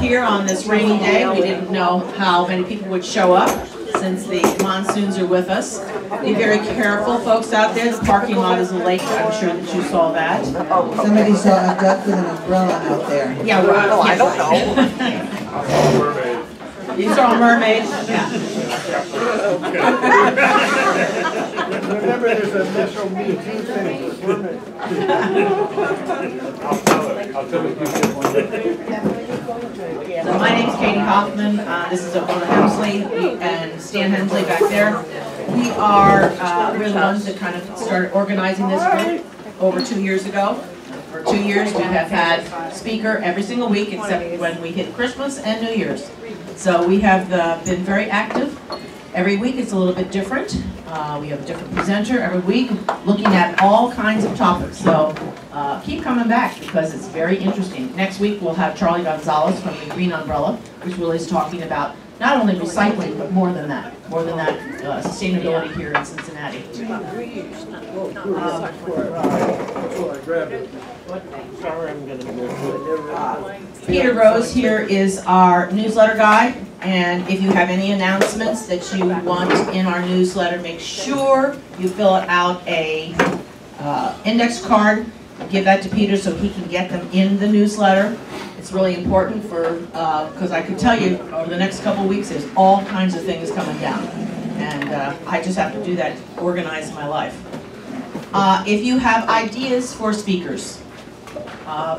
Here on this rainy day. We didn't know how many people would show up since the monsoons are with us. Be very careful, folks out there. The parking lot is a lake. I'm sure that you saw that. Somebody saw a duck with an umbrella out there. Yeah, right. Oh, I don't know. These are all mermaids. Yeah. Remember, there's a special Me Too thing. I'll tell you. So my name's Katie Hoffman. This is O'Connor Hemsley and Stan Hemsley back there. We're the ones that kind of started organizing this group over 2 years ago. For 2 years, we have had speaker every single week except when we hit Christmas and New Year's. So we have been very active. Every week it's a little bit different. We have a different presenter every week looking at all kinds of topics. So keep coming back because it's very interesting. Next week we'll have Charlie Gonzalez from the Green Umbrella, which really is talking about not only recycling, but more than that, sustainability here in Cincinnati. Peter Rose here is our newsletter guy, and if you have any announcements that you want in our newsletter, make sure you fill out a index card, give that to Peter so he can get them in the newsletter. It's really important because I can tell you over the next couple of weeks there's all kinds of things coming down, and I just have to do that to organize my life. If you have ideas for speakers,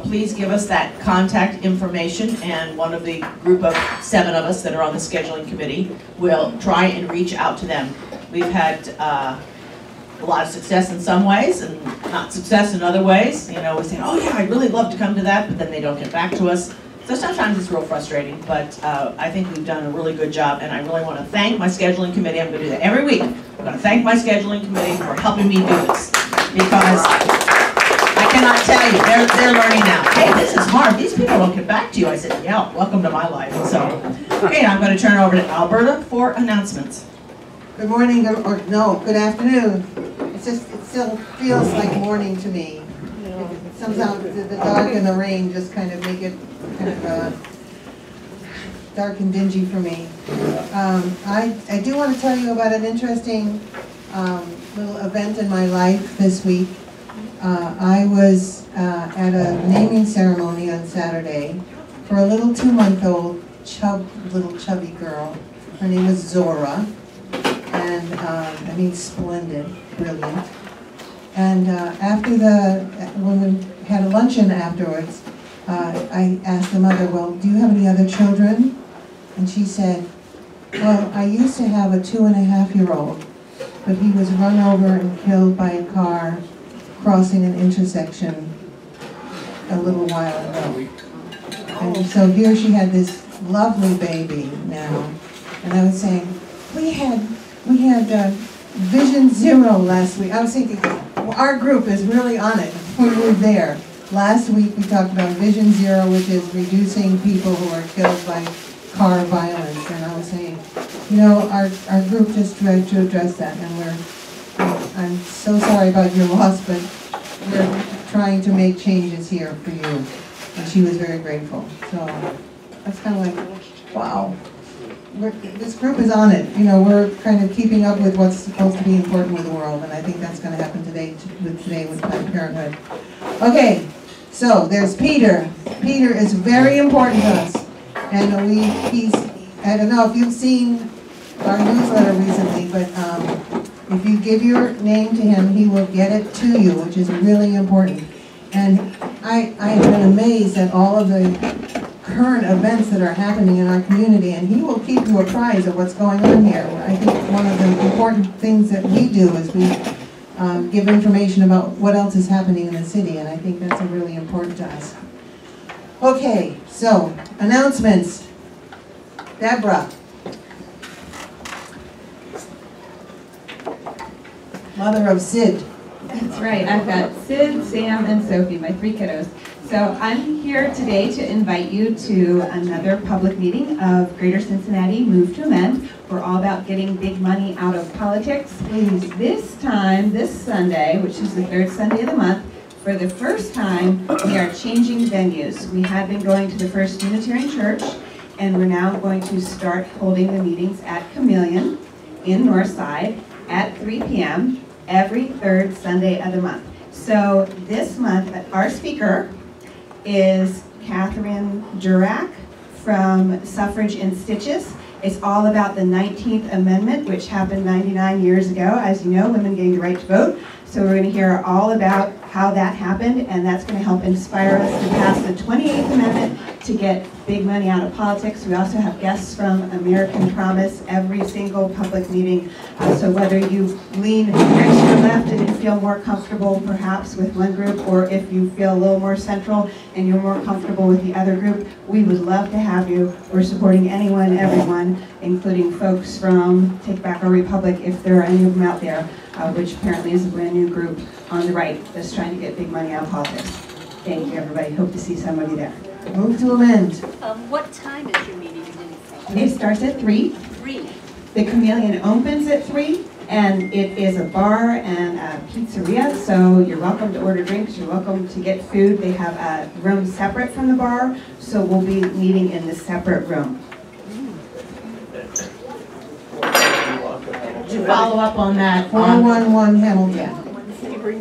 please give us that contact information, and one of the group of 7 of us that are on the scheduling committee will try and reach out to them. We've had a lot of success in some ways and not success in other ways. You know, we say, oh yeah, I'd really love to come to that, but then they don't get back to us. So sometimes it's real frustrating, but I think we've done a really good job, and I really want to thank my scheduling committee. I'm going to do that every week. I'm going to thank my scheduling committee for helping me do this, because I cannot tell you, they're learning now. Hey, this is hard. These people don't get back to you. I said, yeah, welcome to my life. So, okay, I'm going to turn it over to Alberta for announcements. Good morning, good afternoon. It still feels like morning to me. Somehow the dark and the rain just kind of make it kind of dark and dingy for me. I do want to tell you about an interesting little event in my life this week. I was at a naming ceremony on Saturday for a little 2-month-old little chubby girl. Her name is Zora, and I mean splendid, brilliant. And when we had a luncheon afterwards, I asked the mother, well, do you have any other children? And she said, well, I used to have a 2-and-a-half-year-old, but he was run over and killed by a car crossing an intersection a little while ago. And so here she had this lovely baby now. And I was saying, we had Vision Zero last week. I was thinking, our group is really on it. We were there. Last week we talked about Vision Zero, which is reducing people who are killed by car violence. And I was saying, you know, our group just tried to address that, and I'm so sorry about your loss, but we're trying to make changes here for you. And she was very grateful. So that's kind of like, wow. This group is on it. You know, we're kind of keeping up with what's supposed to be important with the world, and I think that's going to happen today with Planned Parenthood. Okay, so there's Peter. Peter is very important to us, and I don't know if you've seen our newsletter recently, but if you give your name to him, he will get it to you, which is really important. And I have been amazed at all of the current events that are happening in our community, and he will keep you apprised of what's going on here. I think one of the important things that we do is we give information about what else is happening in the city, and I think that's really important to us. Okay, so announcements. Deborah. Mother of Sid. That's right. I've got Sid, Sam, and Sophie, my 3 kiddos. So I'm here today to invite you to another public meeting of Greater Cincinnati Move to Amend. We're all about getting big money out of politics. Please, this time, this Sunday, which is the 3rd Sunday of the month, For the first time, we are changing venues. We had been going to the First Unitarian Church, and we're now going to start holding the meetings at Chameleon in Northside at 3 p.m. every third Sunday of the month. So this month, our speaker is Catherine Durack from Suffrage in Stitches. It's all about the 19th Amendment, which happened 99 years ago. As you know, women getting the right to vote. So we're going to hear all about how that happened, and that's going to help inspire us to pass the 28th Amendment to get big money out of politics. We also have guests from American Promise every single public meeting. So whether you lean extra left and you feel more comfortable perhaps with one group, or if you feel a little more central and you're more comfortable with the other group, we would love to have you. We're supporting anyone, everyone, including folks from Take Back Our Republic, if there are any of them out there, which apparently is a brand new group on the right that's trying to get big money out of politics. Thank you, everybody. Hope to see somebody there. Move to amend. What time is your meeting? You didn't say. It starts at 3. 3. The Chameleon opens at 3, and it is a bar and a pizzeria, so you're welcome to order drinks, you're welcome to get food. They have a room separate from the bar, so we'll be meeting in the separate room. To follow up on that, 411 Hamilton. yeah.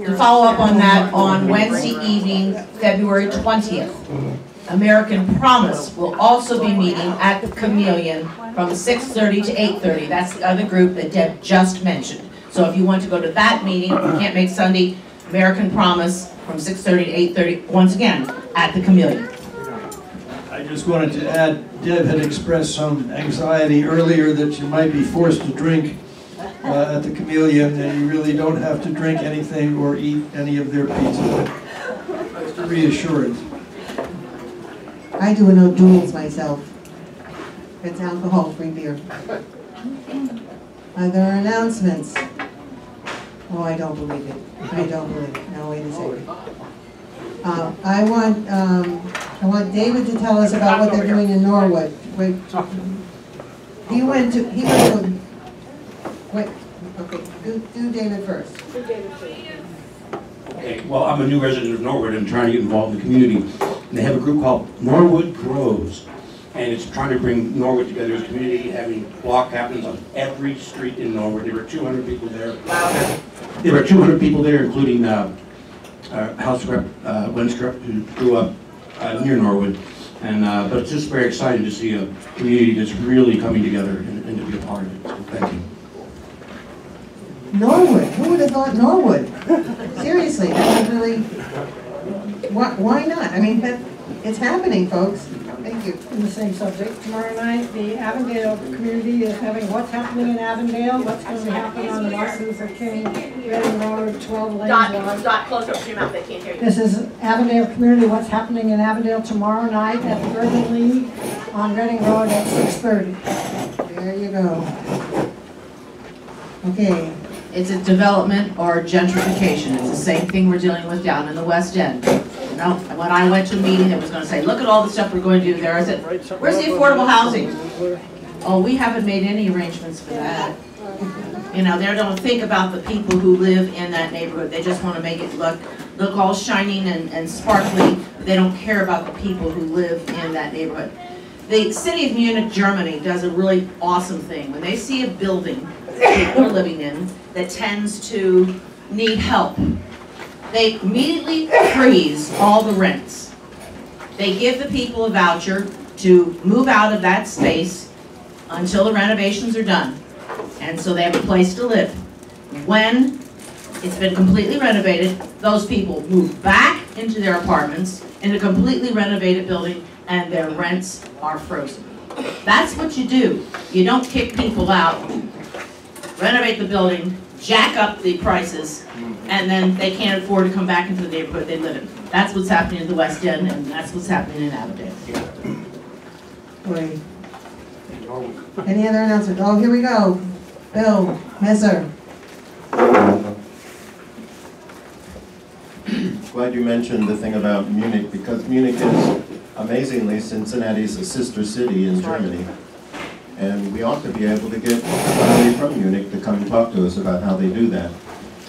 To follow up on that, on Wednesday evening, February 20th, American Promise will also be meeting at the Chameleon from 6:30 to 8:30. That's the other group that Deb just mentioned. So if you want to go to that meeting, you can't make Sunday, American Promise from 6:30 to 8:30, once again, at the Chameleon. I just wanted to add, Deb had expressed some anxiety earlier that you might be forced to drink at the Chameleon, and you really don't have to drink anything or eat any of their pizza. Just a reassurance. I do no duels myself. It's alcohol-free beer. Other announcements? Oh, I don't believe it. I don't believe it. Now, wait a second. I want David to tell us about what they're doing in Norwood. Wait. He went to, wait, okay, do David first. Okay, well, I'm a new resident of Norwood and trying to get involved in the community. And they have a group called Norwood Grows. And it's trying to bring Norwood together as a community, having walk happenings on every street in Norwood. There were 200 people there. There were 200 people there, including House Rep Winstrup, who grew up near Norwood. And but it's just very exciting to see a community that's really coming together and to be a part of it. So thank you. Norwood, who would have thought Norwood? Seriously, that would really, why not? I mean, it's happening, folks. Thank you. In the same subject, tomorrow night, the Avondale community is having What's Happening in Avondale, what's going to happen on Martin Luther King, Reading Road, 12 lanes wide. Dot, close up to your mouth, they can't hear you. This is Avondale community, What's Happening in Avondale tomorrow night at the Urban League on Reading Road at 6:30. There you go. Okay. It's a development or gentrification. It's the same thing we're dealing with down in the West End. You know, when I went to a meeting that was going to say, look at all the stuff we're going to do there, I said, where's the affordable housing? Oh, we haven't made any arrangements for that. You know, they don't think about the people who live in that neighborhood. They just want to make it look all shining and sparkly. They don't care about the people who live in that neighborhood. The city of Munich, Germany does a really awesome thing. When they see a building people are living in that tends to need help, they immediately freeze all the rents. They give the people a voucher to move out of that space until the renovations are done. And so they have a place to live. When it's been completely renovated, those people move back into their apartments in a completely renovated building, and their rents are frozen. That's what you do. You don't kick people out, renovate the building, jack up the prices, and then they can't afford to come back into the neighborhood they live in. That's what's happening in the West End, and that's what's happening in Avondale. Wait. Any other announcements? Oh, here we go. Bill Messer. Glad you mentioned the thing about Munich, because Munich is, amazingly, Cincinnati's a sister city in Germany. And we ought to be able to get somebody from Munich to come and talk to us about how they do that.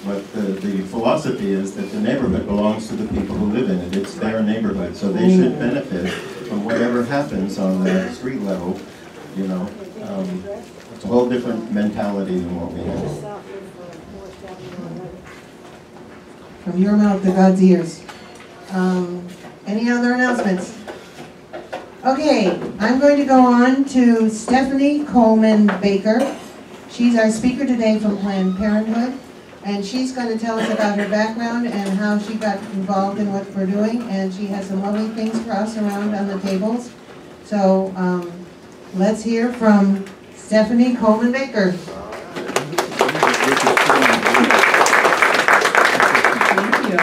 But the philosophy is that the neighborhood belongs to the people who live in it. It's their neighborhood, so they should benefit from whatever happens on the street level, you know. It's a whole different mentality than what we have. From your mouth to God's ears. Any other announcements? Okay, I'm going to go on to Stephanie Kollmann-Baker. She's our speaker today from Planned Parenthood, and she's going to tell us about her background and how she got involved in what we're doing, and she has some lovely things for us around on the tables. So let's hear from Stephanie Kollmann-Baker. Thank you.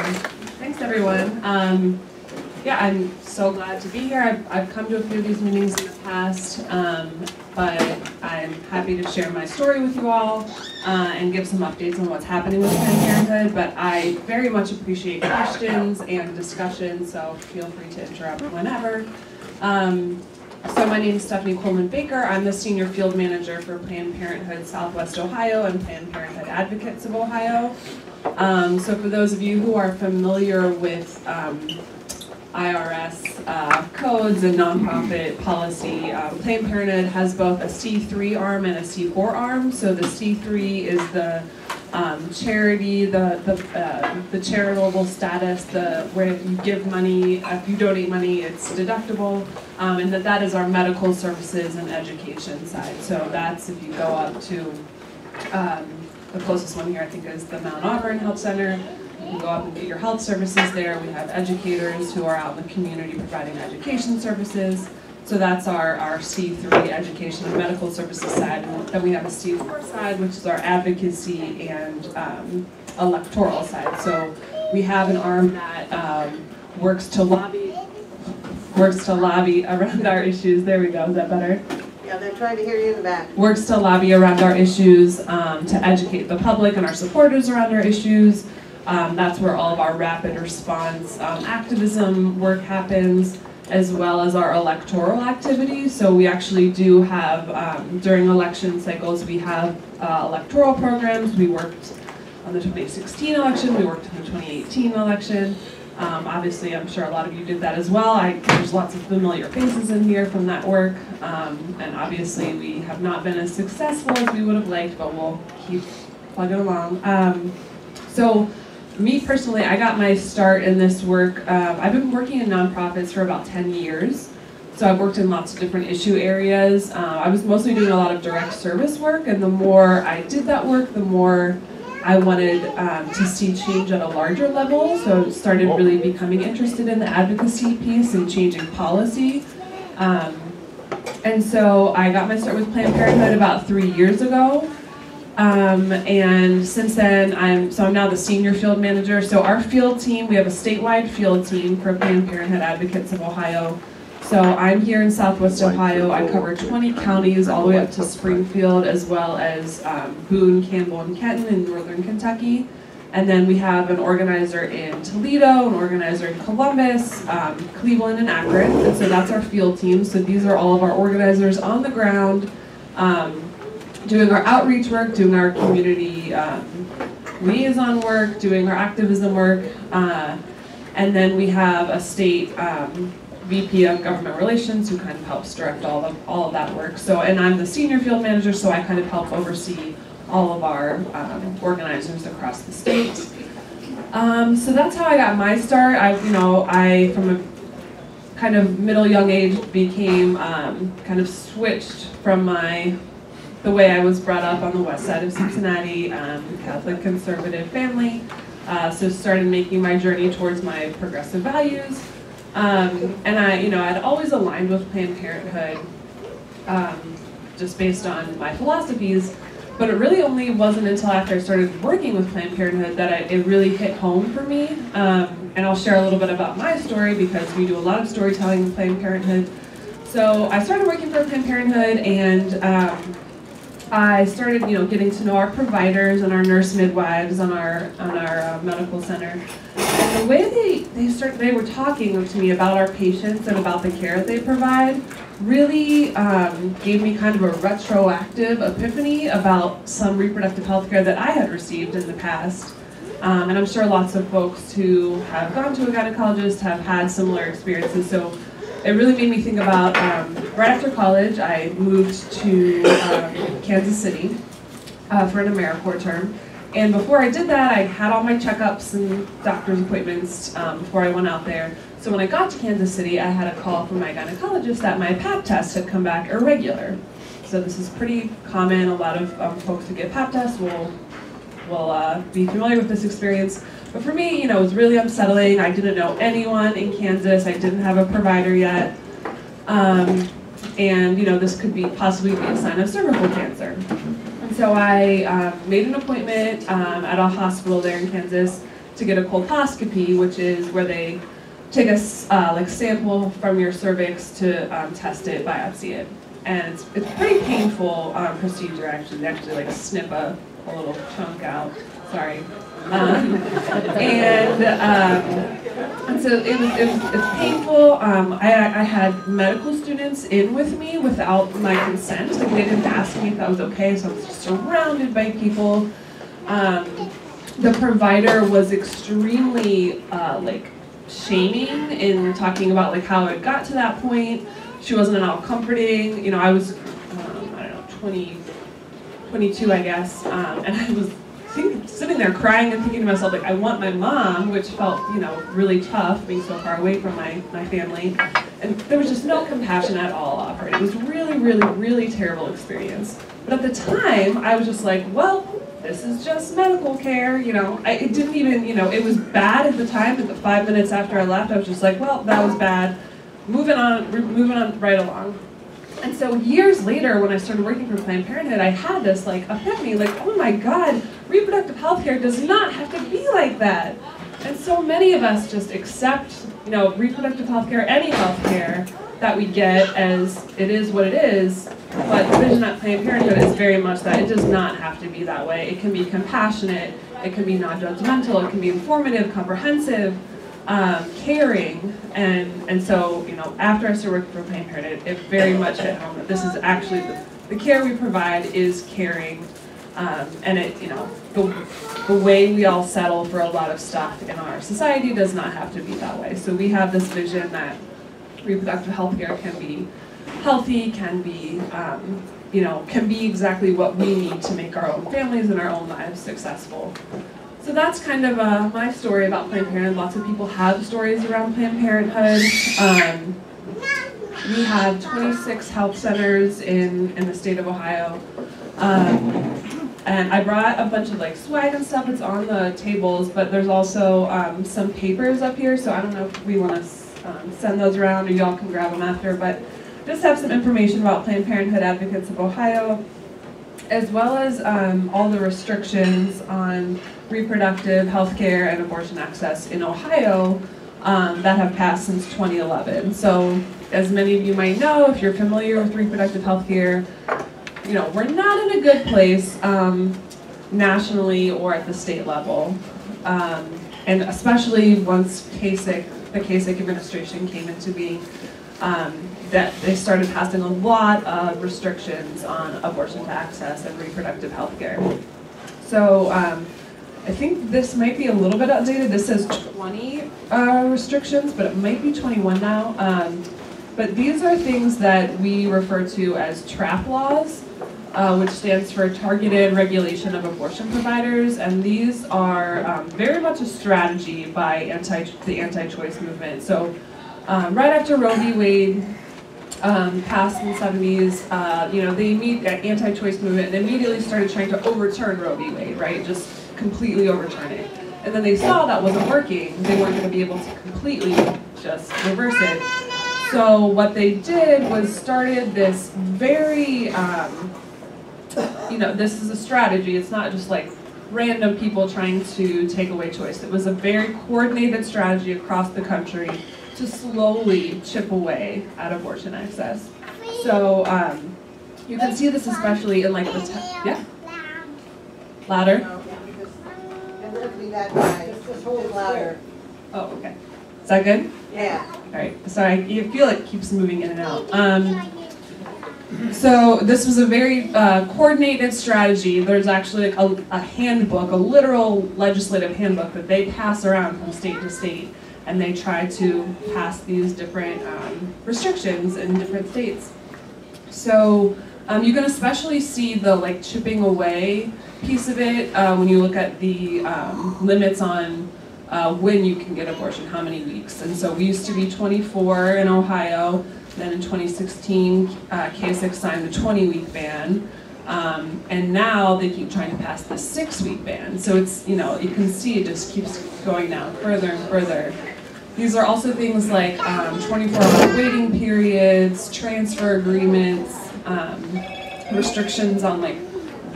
Thanks, everyone. Yeah, I'm so glad to be here. I've come to a few of these meetings in the past, but I'm happy to share my story with you all and give some updates on what's happening with Planned Parenthood. But I very much appreciate questions and discussion, so feel free to interrupt whenever. So my name is Stephanie Kollmann-Baker. I'm the Senior Field Manager for Planned Parenthood Southwest Ohio and Planned Parenthood Advocates of Ohio. So for those of you who are familiar with IRS codes and nonprofit policy, Planned Parenthood has both a C3 arm and a C4 arm. So the C3 is the charity, the charitable status, where if you give money, if you donate money, it's deductible, and that is our medical services and education side. So that's if you go up to the closest one here, I think, is the Mount Auburn Health Center. You can go up and get your health services there. We have educators who are out in the community providing education services. So that's our C3 education and medical services side. And then we have a C4 side, which is our advocacy and electoral side. So we have an arm that works to lobby around our issues. There we go. Is that better? Yeah, they're trying to hear you in the back. Works to lobby around our issues, to educate the public and our supporters around our issues. That's where all of our rapid response activism work happens, as well as our electoral activities. So we actually do have, during election cycles, we have electoral programs. We worked on the 2016 election, we worked on the 2018 election. Obviously, I'm sure a lot of you did that as well. There's lots of familiar faces in here from that work. And obviously, we have not been as successful as we would have liked, but we'll keep plugging along. So me personally, I got my start in this work. I've been working in nonprofits for about 10 years. So I've worked in lots of different issue areas. I was mostly doing a lot of direct service work, and the more I did that work, the more I wanted to see change at a larger level. So I started really becoming interested in the advocacy piece and changing policy. And so I got my start with Planned Parenthood about 3 years ago. And since then, I'm now the senior field manager. So our field team, we have a statewide field team for Planned Parenthood Advocates of Ohio. So I'm here in Southwest Ohio. I cover 20 counties all the way up to Springfield, as well as Boone, Campbell, and Kenton in northern Kentucky. And then we have an organizer in Toledo, an organizer in Columbus, Cleveland, and Akron. And so that's our field team. So these are all of our organizers on the ground, doing our outreach work, doing our community liaison work, doing our activism work. And then we have a state VP of Government Relations who kind of helps direct all of that work. So, and I'm the senior field manager, so I kind of help oversee all of our organizers across the state. So that's how I got my start. I from a kind of middle young age became kind of switched from the way I was brought up on the west side of Cincinnati, Catholic conservative family. So started making my journey towards my progressive values. And I'd always aligned with Planned Parenthood just based on my philosophies, but it really only wasn't until after I started working with Planned Parenthood that it really hit home for me. And I'll share a little bit about my story because we do a lot of storytelling with Planned Parenthood. So I started working for Planned Parenthood, and I started, getting to know our providers and our nurse midwives on our medical center. And the way they were talking to me about our patients and about the care they provide really gave me kind of a retroactive epiphany about some reproductive health care that I had received in the past. And I'm sure lots of folks who have gone to a gynecologist have had similar experiences. So it really made me think about, right after college, I moved to Kansas City for an AmeriCorps term. And before I did that, I had all my checkups and doctor's appointments before I went out there. So when I got to Kansas City, I had a call from my gynecologist that my Pap test had come back irregular. So this is pretty common. A lot of folks who get Pap tests will be familiar with this experience. But for me, it was really unsettling. I didn't know anyone in Kansas. I didn't have a provider yet. And this could possibly be a sign of cervical cancer. And so I made an appointment at a hospital there in Kansas to get a colposcopy, which is where they take a sample from your cervix to test it, biopsy it. And it's a pretty painful procedure, actually. They actually snip a little chunk out. Sorry. And so it's painful. I had medical students in with me without my consent. They didn't ask me if that was okay, so I was just surrounded by people. The provider was extremely shaming in talking about how it got to that point. She wasn't at all comforting. I was, 22, I guess, and I was sitting there crying and thinking to myself, I want my mom, which felt, really tough being so far away from my family. And there was just no compassion at all offered. It was really, really, really terrible experience. But at the time, I was just well, this is just medical care, it didn't even, it was bad at the time, but the 5 minutes after I left, I was just well, that was bad. Moving on right along. And so years later, when I started working for Planned Parenthood, I had this epiphany, oh my God, reproductive health care does not have to be like that. And so many of us just accept, reproductive health care, any health care that we get as it is what it is. But the vision at Planned Parenthood is very much that it does not have to be that way. It can be compassionate, it can be non-judgmental, it can be informative, comprehensive, caring, and so after I started working for Planned Parenthood, it very much hit home that this is actually the care we provide is caring, and the way we all settle for a lot of stuff in our society does not have to be that way. So we have this vision that reproductive health care can be healthy, can be can be exactly what we need to make our own families and our own lives successful. So that's kind of my story about Planned Parenthood. Lots of people have stories around Planned Parenthood. We have 26 health centers in the state of Ohio. And I brought a bunch of swag and stuff. It's on the tables, but there's also some papers up here. So I don't know if we want to send those around or y'all can grab them after. But just have some information about Planned Parenthood Advocates of Ohio, as well as all the restrictions on reproductive health care and abortion access in Ohio that have passed since 2011. So as many of you might know, if you're familiar with reproductive health care, we're not in a good place nationally or at the state level. And especially once the Kasich administration came into being, that they started passing a lot of restrictions on abortion to access and reproductive health care. So I think this might be a little bit outdated. This says 20 restrictions, but it might be 21 now. But these are things that we refer to as TRAP laws, which stands for Targeted Regulation of Abortion Providers, and these are very much a strategy by the anti-choice movement. So right after Roe v. Wade passed in the 70s, the anti-choice movement immediately started trying to overturn Roe v. Wade, right? Just completely overturn it. And then they saw that wasn't working. They weren't going to be able to completely just reverse it. So what they did was started this very, this is a strategy. It's not just random people trying to take away choice. It was a very coordinated strategy across the country to slowly chip away at abortion access. So you can see this especially in yeah? Louder? Just hold it louder. Oh, okay. Is that good? Yeah. All right. Sorry, I feel like it keeps moving in and out. So this was a very coordinated strategy. There's actually like a handbook, a literal legislative handbook that they pass around from state to state, and they try to pass these different restrictions in different states. So you can especially see the like chipping away piece of it when you look at the limits on when you can get abortion, how many weeks. And so we used to be 24 in Ohio. Then in 2016, Kasich signed the 20-week ban, and now they keep trying to pass the 6-week ban. So it's, you know, you can see it just keeps going down further and further. These are also things like 24-hour waiting periods, transfer agreements, restrictions on like,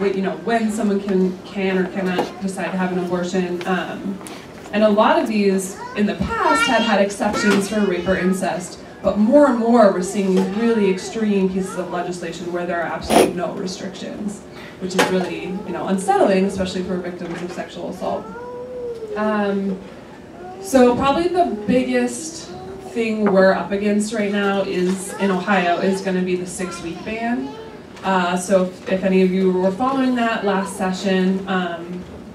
you know, when someone can or cannot decide to have an abortion. And a lot of these in the past had exceptions for rape or incest. But more and more, we're seeing these really extreme pieces of legislation where there are absolutely no restrictions, which is really, you know, unsettling, especially for victims of sexual assault. So probably the biggest thing we're up against right now is in Ohio is going to be the 6-week ban. So if any of you were following that last session,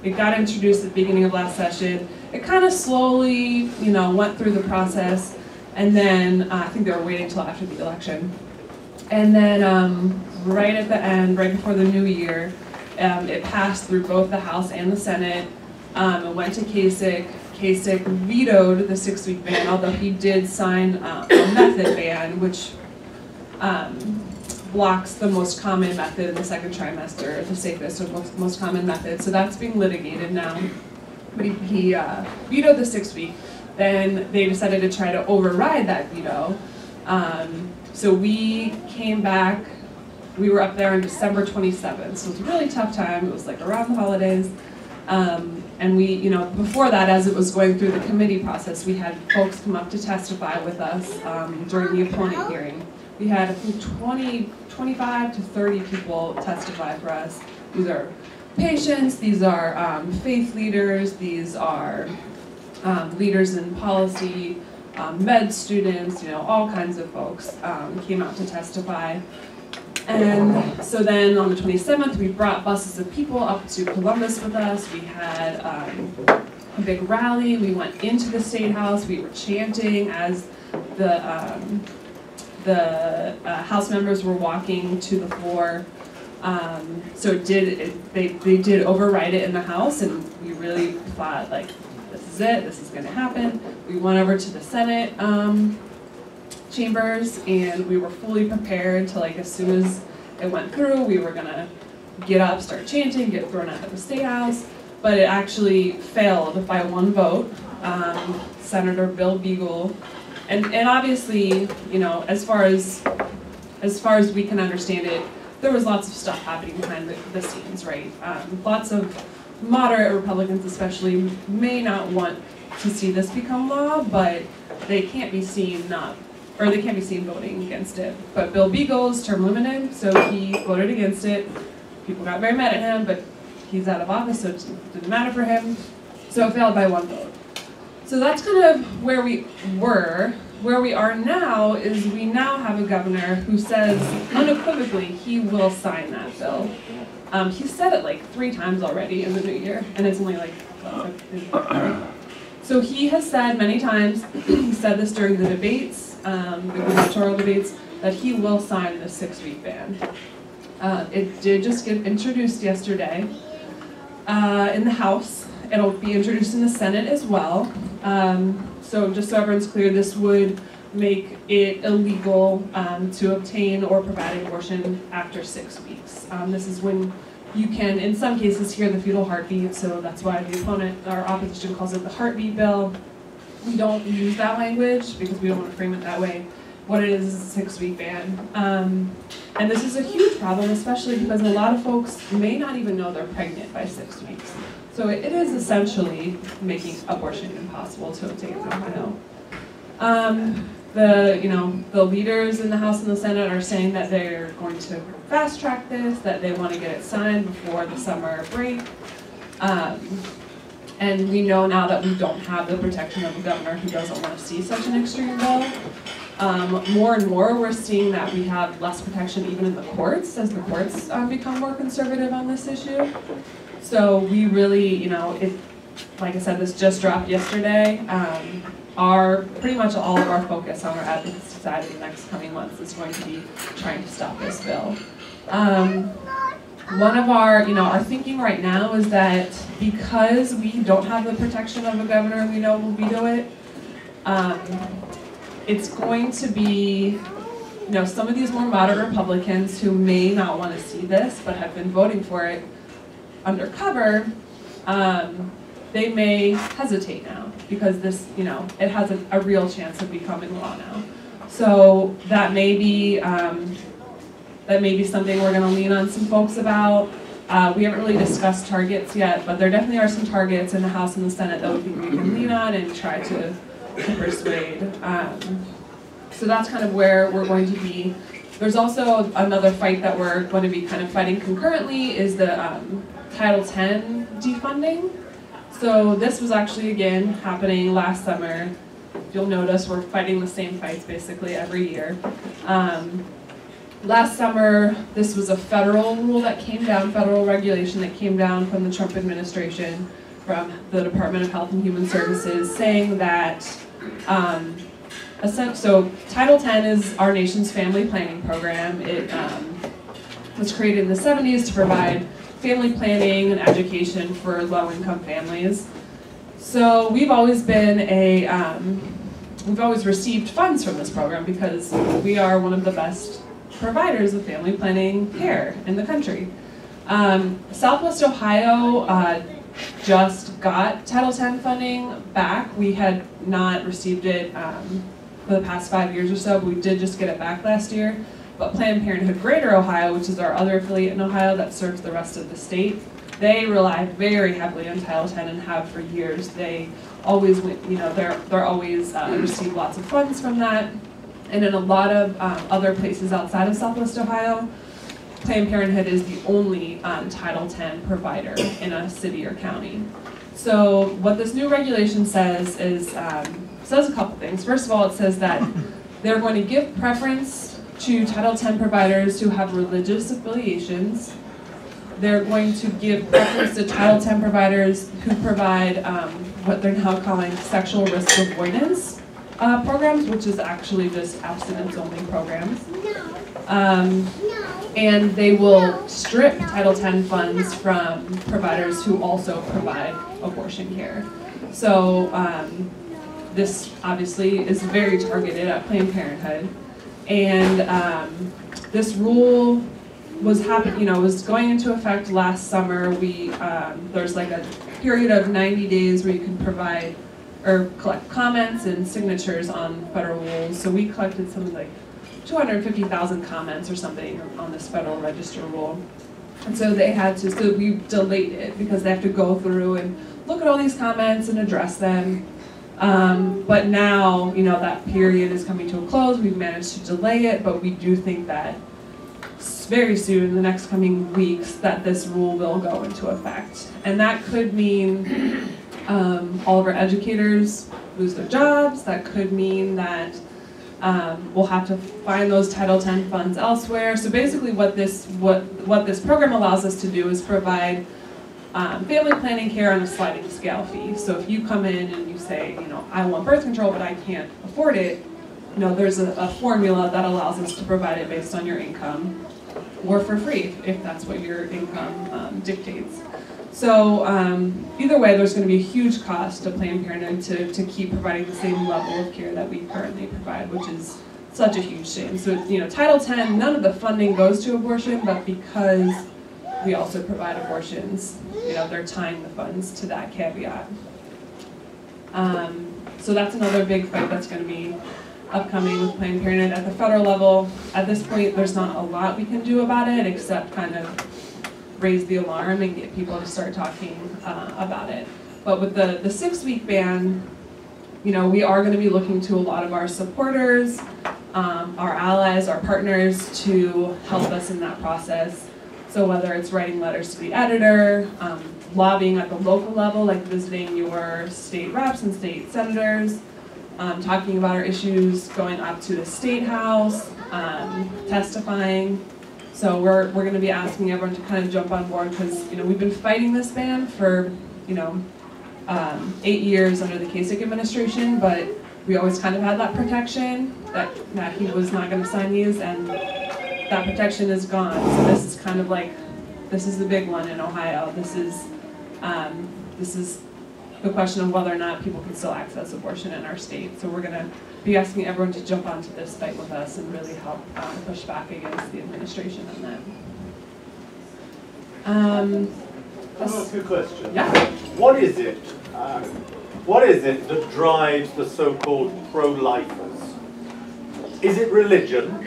it got introduced at the beginning of last session. It kind of slowly, you know, went through the process. And then I think they were waiting until after the election. And then right at the end, right before the new year, it passed through both the House and the Senate. It went to Kasich. Kasich vetoed the 6-week ban, although he did sign a method ban, which blocks the most common method in the second trimester, the safest or most common method. So that's being litigated now. But he vetoed the 6-week. Then they decided to try to override that veto. So we came back, we were up there on December 27th, so it was a really tough time. It was like around the holidays. And we, you know, before that, as it was going through the committee process, we had folks come up to testify with us during the opponent hearing. We had, I think, 25 to 30 people testify for us. These are patients, these are faith leaders, these are leaders in policy, med students, you know, all kinds of folks came out to testify. And so then on the 27th, we brought buses of people up to Columbus with us. We had a big rally. We went into the State House. We were chanting as the House members were walking to the floor. So they did override it in the House, and we really thought, like, this is it, this is going to happen. We went over to the Senate chambers, and we were fully prepared to, like, as soon as it went through, we were going to get up, start chanting, get thrown out of the State House. But it actually failed by one vote. Senator Bill Beagle, and obviously, you know, as far as we can understand it, there was lots of stuff happening behind the scenes, right? Lots of moderate Republicans especially may not want to see this become law, but they can't be seen voting against it. But Bill Beagle's term limited, so he voted against it. People got very mad at him, but he's out of office, so it didn't matter for him. So it failed by one vote. So that's kind of where we were. Where we are now is we now have a governor who says unequivocally he will sign that bill. He said it like 3 times already in the new year, and it's only like, so he has said many times, he said this during the debates, the gubernatorial debates, that he will sign the 6-week ban. It did just get introduced yesterday in the House. It'll be introduced in the Senate as well. So just so everyone's clear, this would make it illegal to obtain or provide an abortion after 6 weeks. This is when you can, in some cases, hear the fetal heartbeat, so that's why the opponent, our opposition, calls it the heartbeat bill. We don't use that language because we don't want to frame it that way. What it is a 6-week ban. And this is a huge problem, especially because a lot of folks may not even know they're pregnant by 6 weeks. So it is essentially making abortion impossible to obtain in Ohio. The leaders in the House and the Senate are saying that they're going to fast track this, that they want to get it signed before the summer break. And we know now that we don't have the protection of a governor who doesn't want to see such an extreme bill. More and more, we're seeing that we have less protection even in the courts as the courts become more conservative on this issue. So we really, like I said, this just dropped yesterday. Pretty much all of our focus on our advocacy side in the next coming months is going to be trying to stop this bill. One of our thinking right now is that because we don't have the protection of a governor we know will veto it, it's going to be, some of these more moderate Republicans who may not want to see this but have been voting for it undercover, they may hesitate now because this, it has a real chance of becoming law now. So that may be something we're going to lean on some folks about. We haven't really discussed targets yet, but there definitely are some targets in the House and the Senate that we think we can lean on and try to persuade. So that's kind of where we're going to be. There's also another fight that we're going to be kind of fighting concurrently is the Title X defunding. So this was actually, again, happening last summer. If you'll notice, we're fighting the same fights basically every year. Last summer, this was a federal rule that came down, federal regulation that came down from the Trump administration, from the Department of Health and Human Services, saying that, so Title X is our nation's family planning program. It was created in the 70s to provide family planning and education for low-income families. So we've always been we've always received funds from this program because we are one of the best providers of family planning care in the country. Southwest Ohio just got Title X funding back. We had not received it for the past 5 years or so, but we did just get it back last year. But Planned Parenthood Greater Ohio, which is our other affiliate in Ohio that serves the rest of the state, they rely very heavily on Title X and have for years. They always, they're always receive lots of funds from that. And in a lot of other places outside of Southwest Ohio, Planned Parenthood is the only Title X provider in a city or county. So what this new regulation says is, says a couple things. First of all, it says that they're going to give preference to Title X providers who have religious affiliations. They're going to give preference to Title X providers who provide what they're now calling sexual risk avoidance programs, which is actually just abstinence-only programs. And they will strip Title X funds from providers who also provide abortion care. So this obviously is very targeted at Planned Parenthood. And this rule was was going into effect last summer. There's like a period of 90 days where you can provide or collect comments and signatures on federal rules. So we collected something like 250,000 comments or something on this Federal Register rule. And so so we delayed it because they have to go through and look at all these comments and address them. But now, that period is coming to a close. We've managed to delay it, but we do think that very soon, in the next coming weeks, that this rule will go into effect. And that could mean all of our educators lose their jobs. That could mean that we'll have to find those Title X funds elsewhere. So basically what this program allows us to do is provide family planning care on a sliding scale fee. So if you come in and you say, I want birth control, but I can't afford it, there's a formula that allows us to provide it based on your income or for free if that's what your income dictates. So either way, there's going to be a huge cost to Planned Parenthood to keep providing the same level of care that we currently provide, which is such a huge shame. So Title X, none of the funding goes to abortion, but because we also provide abortions, they're tying the funds to that caveat. So that's another big fight that's going to be upcoming with Planned Parenthood at the federal level. At this point, there's not a lot we can do about it except kind of raise the alarm and get people to start talking about it. But with the 6-week ban, we are going to be looking to a lot of our supporters, our allies, our partners to help us in that process. So whether it's writing letters to the editor, lobbying at the local level, like visiting your state reps and state senators, talking about our issues, going up to the State House, testifying. So we're going to be asking everyone to kind of jump on board because we've been fighting this ban for 8 years under the Kasich administration, but we always kind of had that protection that he was not going to sign these, and that protection is gone. So this is kind of like, this is the big one in Ohio. This is the question of whether or not people can still access abortion in our state. So we're going to be asking everyone to jump onto this fight with us and really help push back against the administration on that. Can I ask you a question? Yeah. What is it that drives the so-called pro-lifers? Is it religion?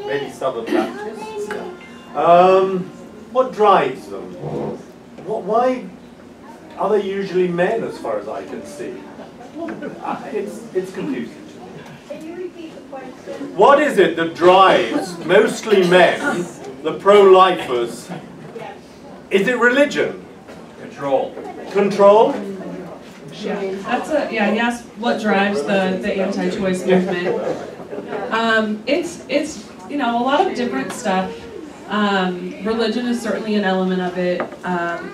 Maybe Southern Baptists. What drives them? Why are they usually men, as far as I can see? It's confusing. Can you repeat the question? What is it that drives mostly men, the pro-lifers? Is it religion? Control. Control? Yeah, yes, what drives the anti-choice movement. It's a lot of different stuff. Religion is certainly an element of it.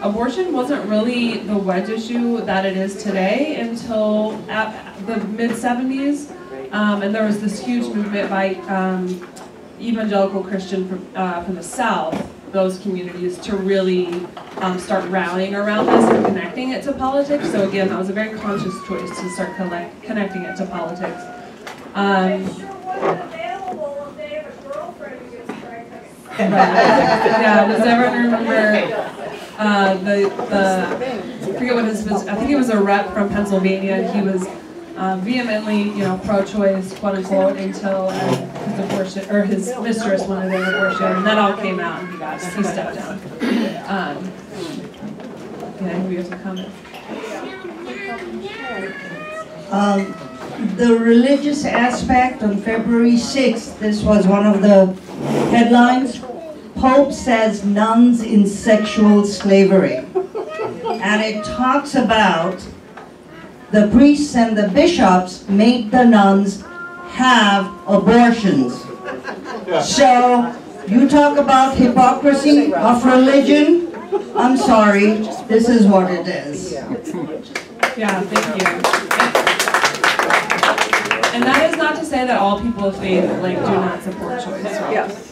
Abortion wasn't really the wedge issue that it is today until the mid-70s. And there was this huge movement by evangelical Christian from the South, those communities, to really start rallying around this and connecting it to politics. So again, that was a very conscious choice to start connecting it to politics. Yeah, does everyone remember I forget what his was, I think he was a rep from Pennsylvania. He was vehemently, pro-choice, quote unquote, until his abortion, or his mistress wanted an abortion, and that all came out, and he stepped down. We have some comments. The religious aspect on February 6th, this was one of the headlines. Pope says nuns in sexual slavery. And it talks about the priests and the bishops made the nuns have abortions. So you talk about hypocrisy of religion? I'm sorry, this is what it is. Yeah, thank you. And that is not to say that all people of faith do not support choice. Right? Yes.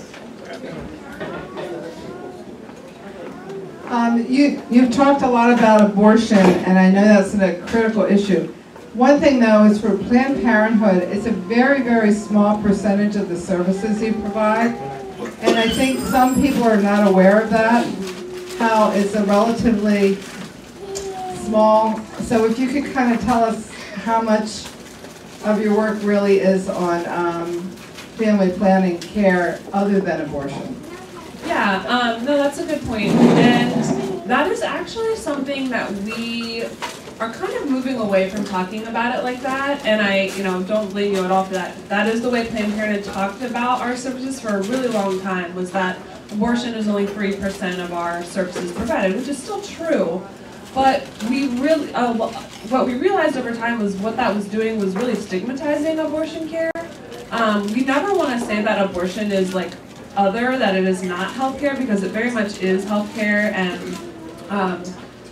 You've talked a lot about abortion, and I know that's a critical issue. One thing, though, is for Planned Parenthood, it's a very, very small percentage of the services you provide. And I think some people are not aware of that, how it's a relatively small. So if you could kind of tell us how much of your work really is on family planning care other than abortion. Yeah, no, that's a good point. And that is actually something that we are kind of moving away from talking about it like that. And I, don't blame you at all for that. That is the way Planned Parenthood talked about our services for a really long time, was that abortion is only 3% of our services provided, which is still true. But we really, what we realized over time was what that was doing was really stigmatizing abortion care. We never want to say that abortion is that it is not healthcare, because it very much is healthcare, and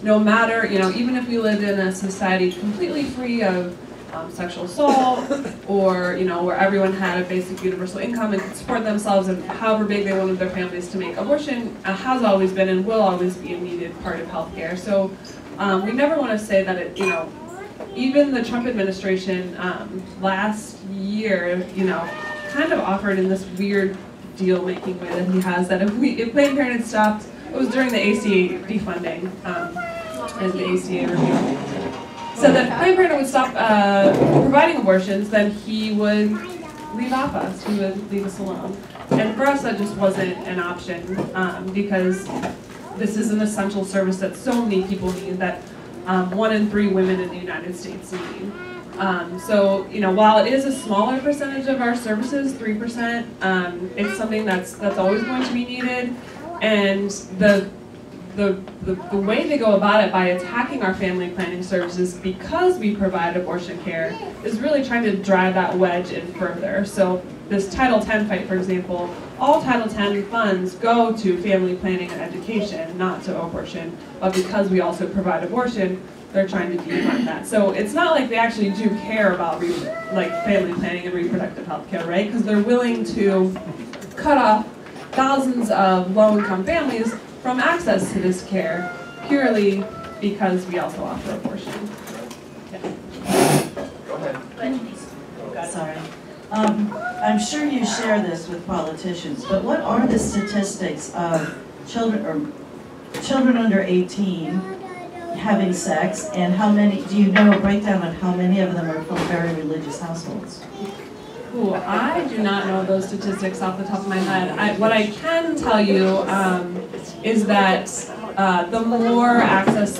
no matter, even if we lived in a society completely free of sexual assault, or where everyone had a basic universal income and could support themselves and however big they wanted their families to make, abortion has always been and will always be a needed part of healthcare. So we never want to say that it, even the Trump administration last year, kind of offered in this weird deal-making way that he has, that if Planned Parenthood stopped, it was during the ACA defunding and the ACA review. So that Planned Parenthood would stop providing abortions, then he would leave off us. He would leave us alone. And for us, that just wasn't an option, because this is an essential service that so many people need, that 1 in 3 women in the United States need. So, while it is a smaller percentage of our services, 3%, it's something that's always going to be needed. And the the way they go about it by attacking our family planning services because we provide abortion care is really trying to drive that wedge in further. So this Title X fight, for example, all Title X funds go to family planning and education, not to abortion. But because we also provide abortion, they're trying to defund that. So it's not like they actually do care about family planning and reproductive health care, right? Because they're willing to cut off thousands of low-income families from access to this care purely because we also offer abortion. Yeah. Go ahead. Sorry. I'm sure you share this with politicians, but what are the statistics of children under 18 having sex, and how many, do you know a breakdown of how many of them are from very religious households? Ooh, I do not know those statistics off the top of my head. What I can tell you is that the more access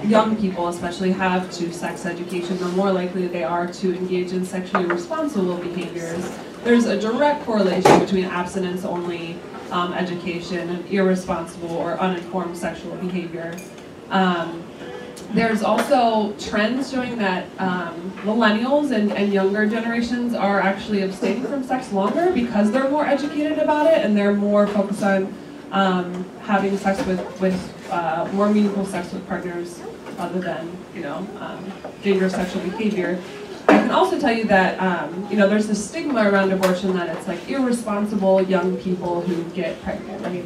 young people especially, have to sex education, the more likely they are to engage in sexually responsible behaviors. There's a direct correlation between abstinence-only education and irresponsible or uninformed sexual behavior. There's also trends showing that millennials and younger generations are actually abstaining from sex longer because they're more educated about it and they're more focused on having sex with more meaningful sex with partners other than, dangerous sexual behavior. I can also tell you that, there's this stigma around abortion that it's like irresponsible young people who get pregnant, right?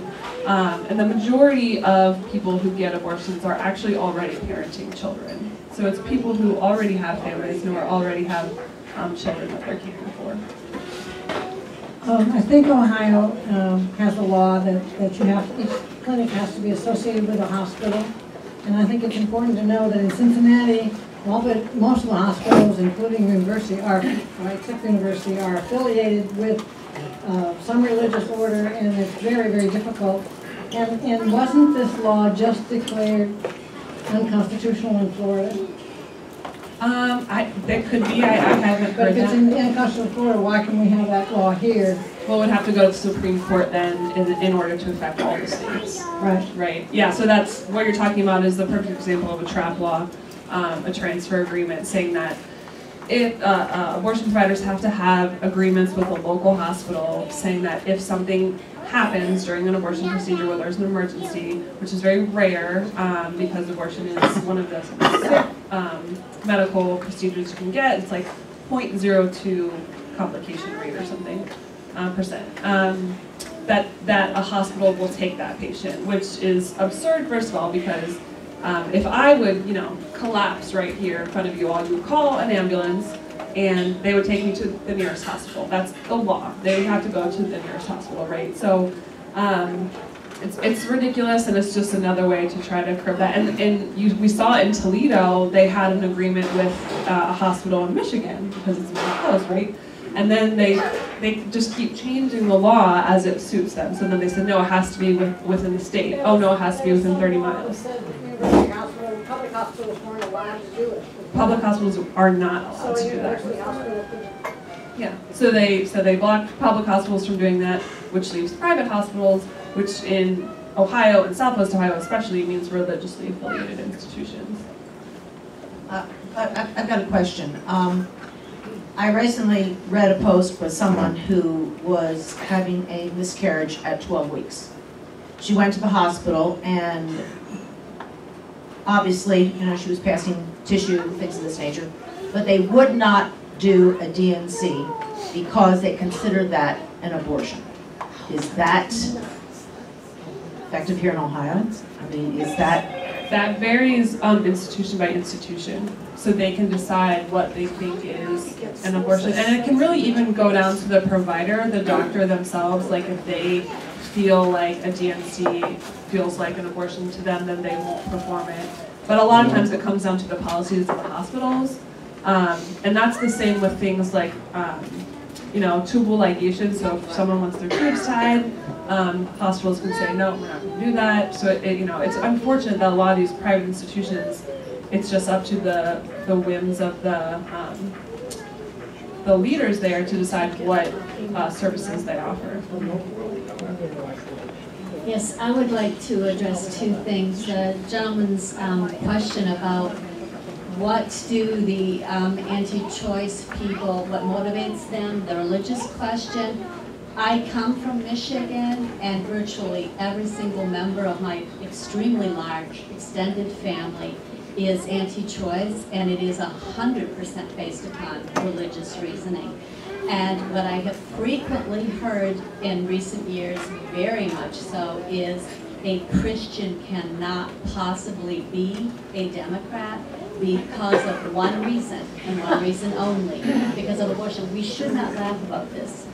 And the majority of people who get abortions are actually already parenting children. So it's people who already have families, who already have children that they're caring for. I think Ohio has a law that each clinic has to be associated with a hospital. And I think it's important to know that in Cincinnati, most of the hospitals, including University, except University, are affiliated with some religious order, and it's very, very difficult. And wasn't this law just declared unconstitutional in Florida? That could be. I haven't heard that. But if it's unconstitutional in Florida, why can we have that law here? Well, it would have to go to the Supreme Court then in order to affect all the states. Right. Right. Yeah. So that's what you're talking about is the perfect example of a trap law, a transfer agreement saying that if abortion providers have to have agreements with a local hospital saying that if something happens during an abortion procedure where there's an emergency, which is very rare because abortion is one of the medical procedures you can get, it's like 0.02 complication rate or something percent. That a hospital will take that patient, which is absurd, first of all, because if I would, collapse right here in front of you all, you would call an ambulance and they would take me to the nearest hospital. That's the law. They would have to go to the nearest hospital, right? So it's ridiculous, and it's just another way to try to curb that. And we saw in Toledo, they had an agreement with a hospital in Michigan because it's very close, right? And then they just keep changing the law as it suits them. So then they said, no, it has to be within the state. Oh, no, it has to be within 30 miles. Public hospitals weren't allowed to do it. Public hospitals are not allowed to do that. Yeah, so they blocked public hospitals from doing that, which leaves private hospitals, which in Ohio and Southwest Ohio especially means religiously affiliated institutions. I've got a question. I recently read a post with someone who was having a miscarriage at 12 weeks. She went to the hospital and obviously, she was passing tissue, things of this nature, but they would not do a DNC because they considered that an abortion. Is that effective here in Ohio? I mean, is that... That varies institution by institution. So they can decide what they think is an abortion. And it can really even go down to the provider, the doctor themselves. Like if they feel like a DNC feels like an abortion to them, then they won't perform it. But a lot of times it comes down to the policies of the hospitals. And that's the same with things like, tubal ligation. So if someone wants their tubes tied, hospitals can say, no, we're not going to do that. So it's unfortunate that a lot of these private institutions, it's just up to the whims of the leaders there to decide what services they offer. Yes, I would like to address two things. The gentleman's question about what do the anti-choice people, what motivates them, the religious question. I come from Michigan, and virtually every single member of my extremely large extended family is anti-choice, and it is 100% based upon religious reasoning. And what I have frequently heard in recent years, very much so, is a Christian cannot possibly be a Democrat because of one reason, and one reason only, because of abortion. We should not laugh about this.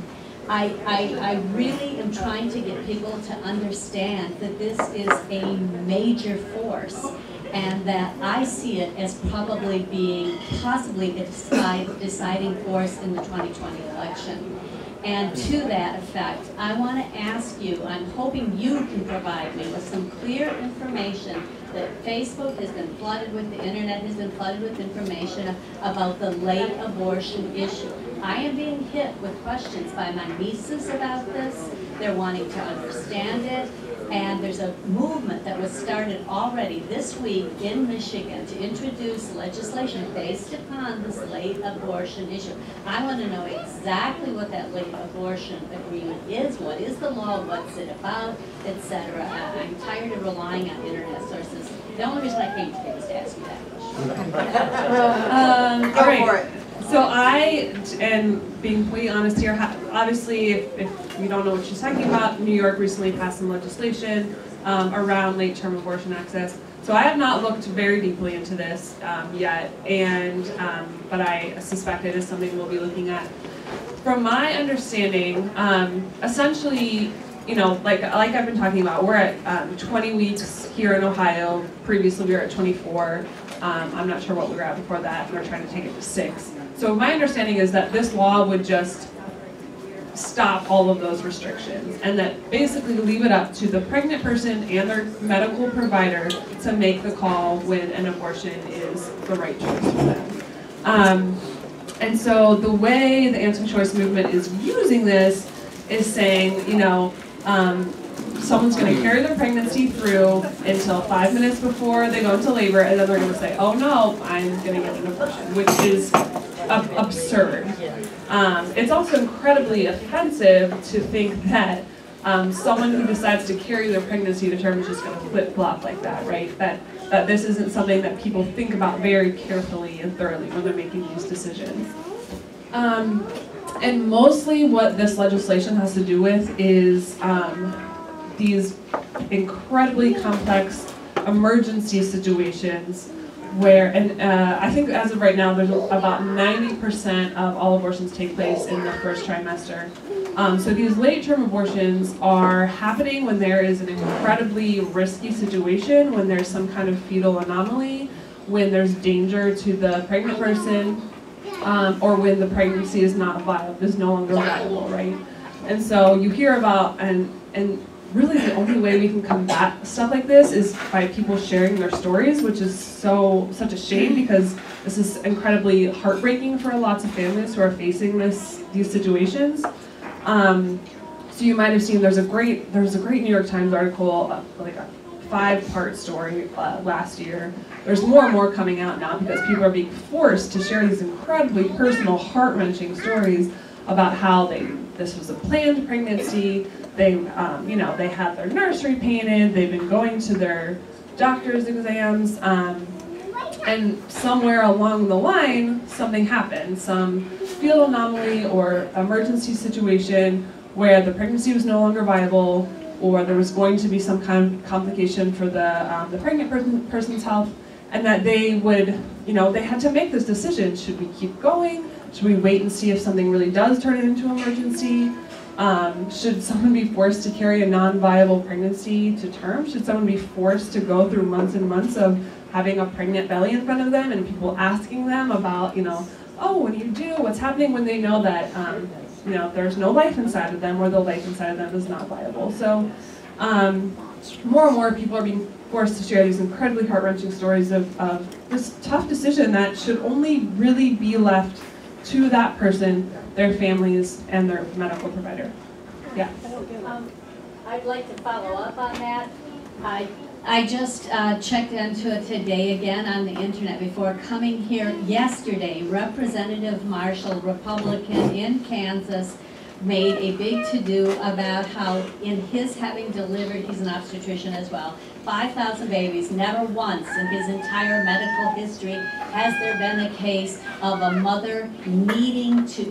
I really am trying to get people to understand that this is a major force, and that I see it as probably being possibly a deciding force in the 2020 election. And to that effect, I want to ask you, I'm hoping you can provide me with some clear information that Facebook has been flooded with, the internet has been flooded with information about the late abortion issue. I am being hit with questions by my nieces about this. They're wanting to understand it. And there's a movement that was started already this week in Michigan to introduce legislation based upon this late abortion issue. I want to know exactly what that late abortion agreement is, what is the law, what's it about, etc. I'm tired of relying on internet sources. The only reason I came today was to ask you that question. All right. So and being completely honest here, obviously if you don't know what she's talking about, New York recently passed some legislation around late-term abortion access. So I have not looked very deeply into this yet, but I suspect it is something we'll be looking at. From my understanding, essentially, you know, like I've been talking about, we're at 20 weeks here in Ohio. Previously we were at 24. I'm not sure what we were at before that. We're trying to take it to 6. So my understanding is that this law would just stop all of those restrictions, and that basically leave it up to the pregnant person and their medical provider to make the call when an abortion is the right choice for them. And so the way the anti-choice movement is using this is saying, you know, someone's going to carry their pregnancy through until 5 minutes before they go into labor, and then they're going to say, oh no, I'm going to get an abortion, which is absurd. It's also incredibly offensive to think that someone who decides to carry their pregnancy to term is just going to flip-flop like that, right? That this isn't something that people think about very carefully and thoroughly when they're making these decisions. And mostly what this legislation has to do with is these incredibly complex emergency situations where, and I think as of right now, there's about 90% of all abortions take place in the first trimester. So these late-term abortions are happening when there is an incredibly risky situation, when there's some kind of fetal anomaly, when there's danger to the pregnant person, or when the pregnancy is not viable, is no longer viable, right? And so you hear about, and really the only way we can combat stuff like this is by people sharing their stories, which is such a shame, because this is incredibly heartbreaking for lots of families who are facing these situations. So you might have seen there's a great New York Times article, like a 5-part story last year. There's more and more coming out now because people are being forced to share these incredibly personal, heart-wrenching stories about how this was a planned pregnancy. They, they had their nursery painted. They've been going to their doctor's exams, and somewhere along the line, something happened. Some fetal anomaly or emergency situation where the pregnancy was no longer viable, or there was going to be some kind of complication for the pregnant person's health, and that they would, they had to make this decision. Should we keep going? Should we wait and see if something really does turn into an emergency? Should someone be forced to carry a non-viable pregnancy to term? Should someone be forced to go through months and months of having a pregnant belly in front of them and people asking them about, oh, what do you do? What's happening when they know that, there's no life inside of them, or the life inside of them is not viable? So more and more people are being forced to share these incredibly heart-wrenching stories of this tough decision that should only really be left to that person, their families, and their medical provider. Yeah. I'd like to follow up on that. I just checked into it today again on the internet before coming here yesterday. Representative Marshall, Republican in Kansas, made a big to-do about how in his having delivered, he's an obstetrician as well, 5,000 babies, never once in his entire medical history has there been a case of a mother needing to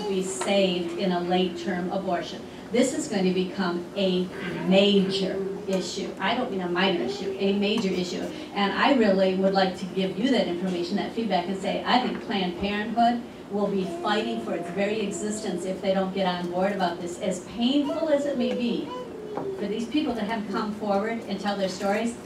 be saved in a late-term abortion. This is going to become a major issue. I don't mean a minor issue, a major issue. And I really would like to give you that information, that feedback, and say, I think Planned Parenthood will be fighting for its very existence if they don't get on board about this. As painful as it may be for these people to have come forward and tell their stories,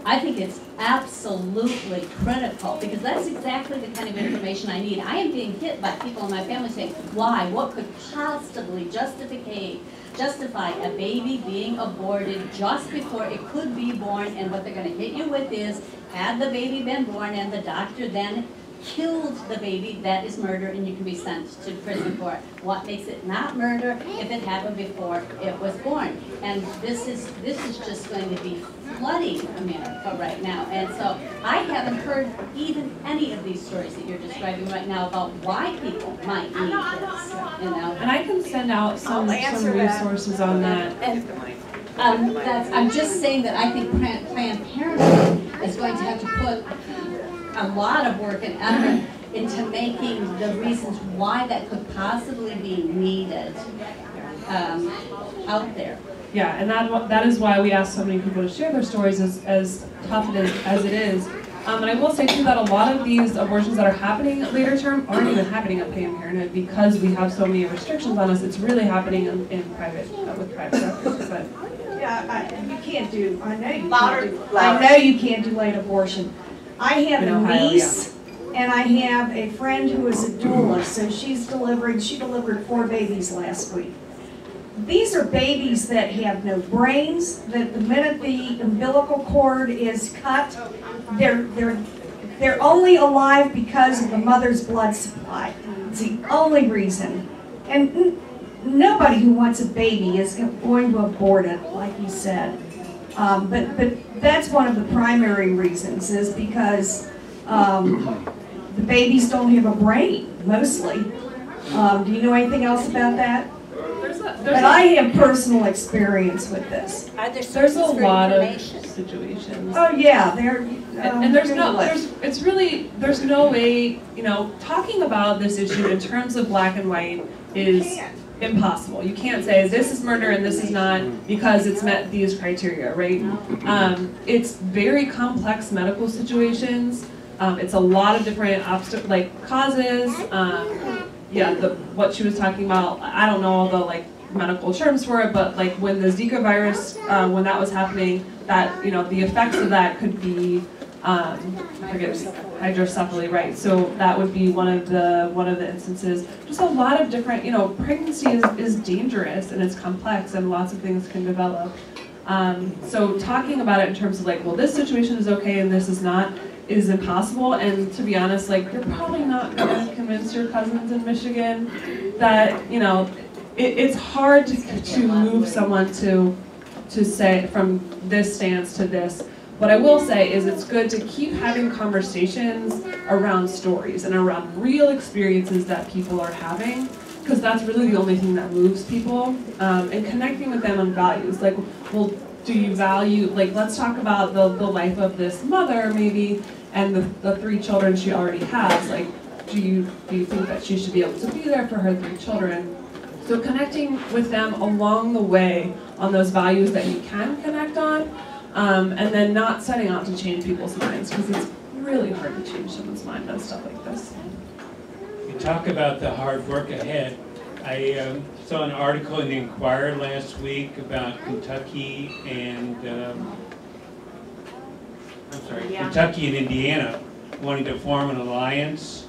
I think it's absolutely critical, because that's exactly the kind of information I need. I am being hit by people in my family saying, why? What could possibly justify a baby being aborted just before it could be born? And what they're going to hit you with is, had the baby been born and the doctor then killed the baby, that is murder and you can be sent to prison for it. What makes it not murder if it happened before it was born? And this is just going to be flooding America right now. And so I haven't heard even any of these stories that you're describing right now about why people might need this, you know. And I can send out some resources on that. And, I'm just saying that I think Planned Parenthood is going to have to put a lot of work and effort into making the reasons why that could possibly be needed out there. Yeah, and that is why we ask so many people to share their stories, as tough as it is. And I will say too that a lot of these abortions that are happening later term aren't even happening at Planned Parenthood because we have so many restrictions on us. It's really happening in private with private doctors. But yeah, you can't do. I know you can't do late abortion. I have a niece, and I have a friend who is a doula, so she delivered 4 babies last week. These are babies that have no brains, that the minute the umbilical cord is cut, they're only alive because of the mother's blood supply. It's the only reason. And nobody who wants a baby is going to abort it, like you said. But that's one of the primary reasons, is because the babies don't have a brain, mostly. Do you know anything else about that? But I have personal experience with this. There's a lot of situations. Oh yeah, and there's no way, you know, talking about this issue in terms of black and white is impossible. You can't say this is murder and this is not because it's met these criteria, right? It's very complex medical situations. It's a lot of different causes. What she was talking about, I don't know all the medical terms for it, but when the Zika virus, when that was happening, that the effects of that could be hydrocephaly, right? So that would be one of the instances. Just a lot of different, pregnancy is dangerous and it's complex and lots of things can develop. So talking about it in terms of well, this situation is okay and this is not, is impossible. And to be honest, you're probably not going to convince your cousins in Michigan that, it's hard to move someone to say from this stance to this. What I will say is it's good to keep having conversations around stories and around real experiences that people are having, because that's really the only thing that moves people, and connecting with them on values. Well, do you value, let's talk about the life of this mother maybe, and the 3 children she already has. Do you think that she should be able to be there for her 3 children? So connecting with them along the way on those values that you can connect on, and then not setting out to change people's minds, because it's really hard to change someone's mind on stuff like this. You talk about the hard work ahead. I saw an article in the Inquirer last week about Kentucky and Kentucky and Indiana wanting to form an alliance